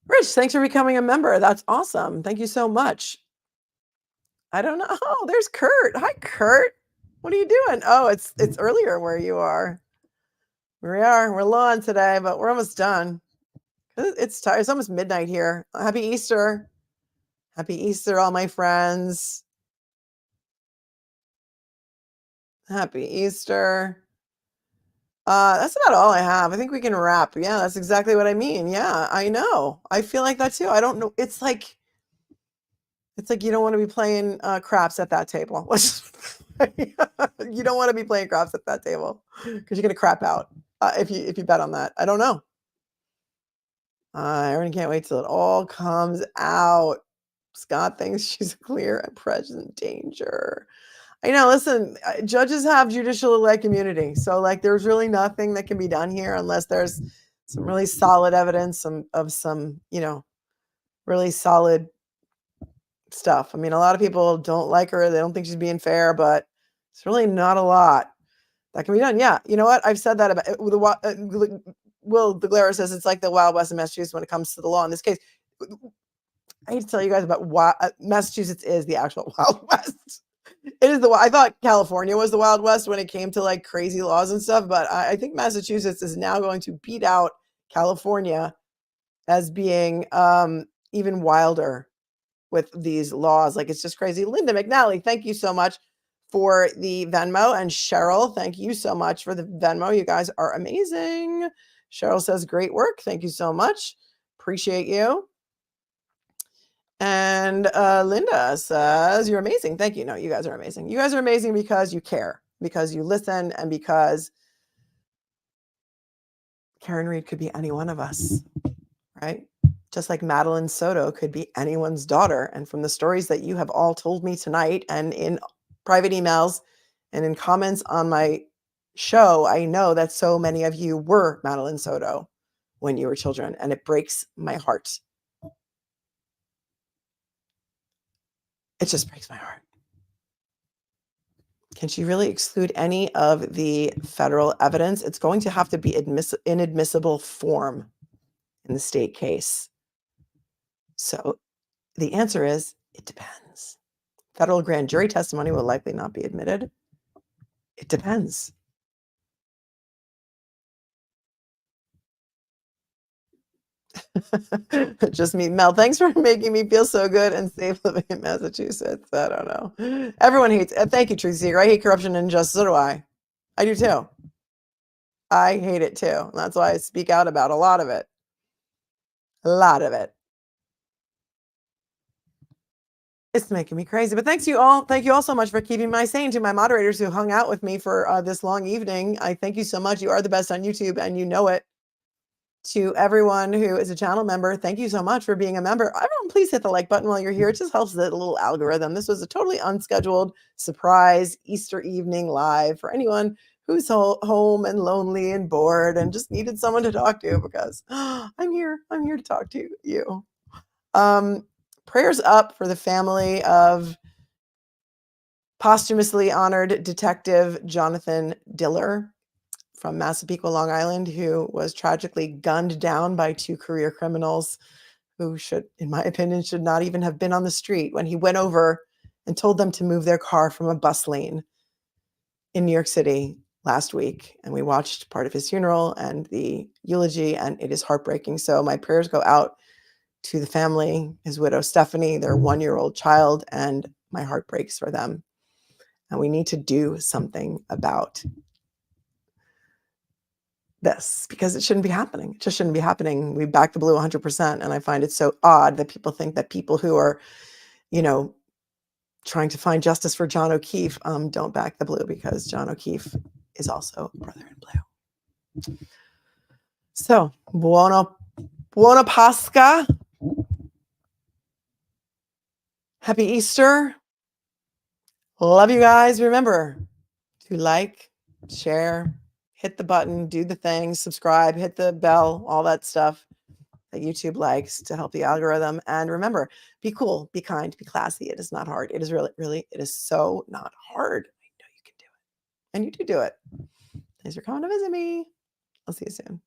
Rich, thanks for becoming a member. That's awesome. Thank you so much. I don't know. Oh, there's Kurt. Hi, Kurt. What are you doing? Oh, it's earlier where you are. Here we are. We're low on today, but we're almost done. It's tired. It's almost midnight here. Happy Easter. Happy Easter, all my friends. Happy Easter. That's about all I have. I think we can wrap. Yeah, that's exactly what I mean. Yeah, I know. I feel like that too. I don't know. It's like you don't want to be playing craps at that table. You don't want to be playing craps at that table because you're gonna crap out if you bet on that. I don't know. I really can't wait till it all comes out. Scott thinks she's a clear and present danger. I know. Listen, judges have judicial elect immunity, so like, there's really nothing that can be done here unless there's some really solid evidence, of some really solid stuff. I mean, a lot of people don't like her; they don't think she's being fair, but it's really not a lot that can be done. Yeah, you know what? I've said that about the Will DeGlara says it's like the Wild West in Massachusetts when it comes to the law. In this case, I hate to tell you guys about Massachusetts is the actual Wild West. It is I thought California was the Wild West when it came to like crazy laws and stuff, but I think Massachusetts is now going to beat out California as being even wilder with these laws. Like, it's just crazy. Linda McNally, thank you so much for the Venmo. And Cheryl, thank you so much for the Venmo. You guys are amazing. Cheryl says, great work. Thank you so much. Appreciate you. And Linda says, you're amazing. Thank you. No, you guys are amazing. You guys are amazing because you care, because you listen, and because Karen Reed could be any one of us, right? Just like Madeline Soto could be anyone's daughter. And from the stories that you have all told me tonight and in private emails and in comments on my show, I know that so many of you were Madeline Soto when you were children, and it breaks my heart. It just breaks my heart. Can she really exclude any of the federal evidence? It's going to have to be inadmissible form in the state case. So The answer is, it depends. Federal grand jury testimony will likely not be admitted. It depends. Just me. Mel, thanks for making me feel so good and safe living in Massachusetts. I don't know. Everyone hates it. Thank you, Truth Seeker. I hate corruption and injustice. So do I. I do too. I hate it too. That's why I speak out about a lot of it. A lot of it. It's making me crazy. But thanks you all. Thank you all so much for keeping me sane. To my moderators who hung out with me for this long evening, I thank you so much. You are the best on YouTube and you know it. To everyone who is a channel member, thank you so much for being a member. Everyone, please hit the like button while you're here. It just helps the little algorithm. This was a totally unscheduled surprise Easter evening live for anyone who's home and lonely and bored and just needed someone to talk to, because I'm here. I'm here to talk to you. Prayers up for the family of posthumously honored Detective Jonathan Diller from Massapequa, Long Island, who was tragically gunned down by two career criminals who should, in my opinion, should not even have been on the street when he went over and told them to move their car from a bus lane in New York City last week. And we watched part of his funeral and the eulogy, and it is heartbreaking. So my prayers go out to the family, his widow, Stephanie, their 1-year-old child, and my heart breaks for them. And we need to do something about this, because it shouldn't be happening. It just shouldn't be happening. We back the blue 100%. And I find it so odd that people think that people who are, trying to find justice for John O'Keefe don't back the blue, because John O'Keefe is also a brother in blue. So, buona Pascha. Happy Easter. Love you guys. Remember to like, share, hit the button, do the things, subscribe, hit the bell, all that stuff that YouTube likes to help the algorithm. And remember, be cool, be kind, be classy. It is not hard. It is really, it is so not hard. I know you can do it. And you do it. Thanks for coming to visit me. I'll see you soon.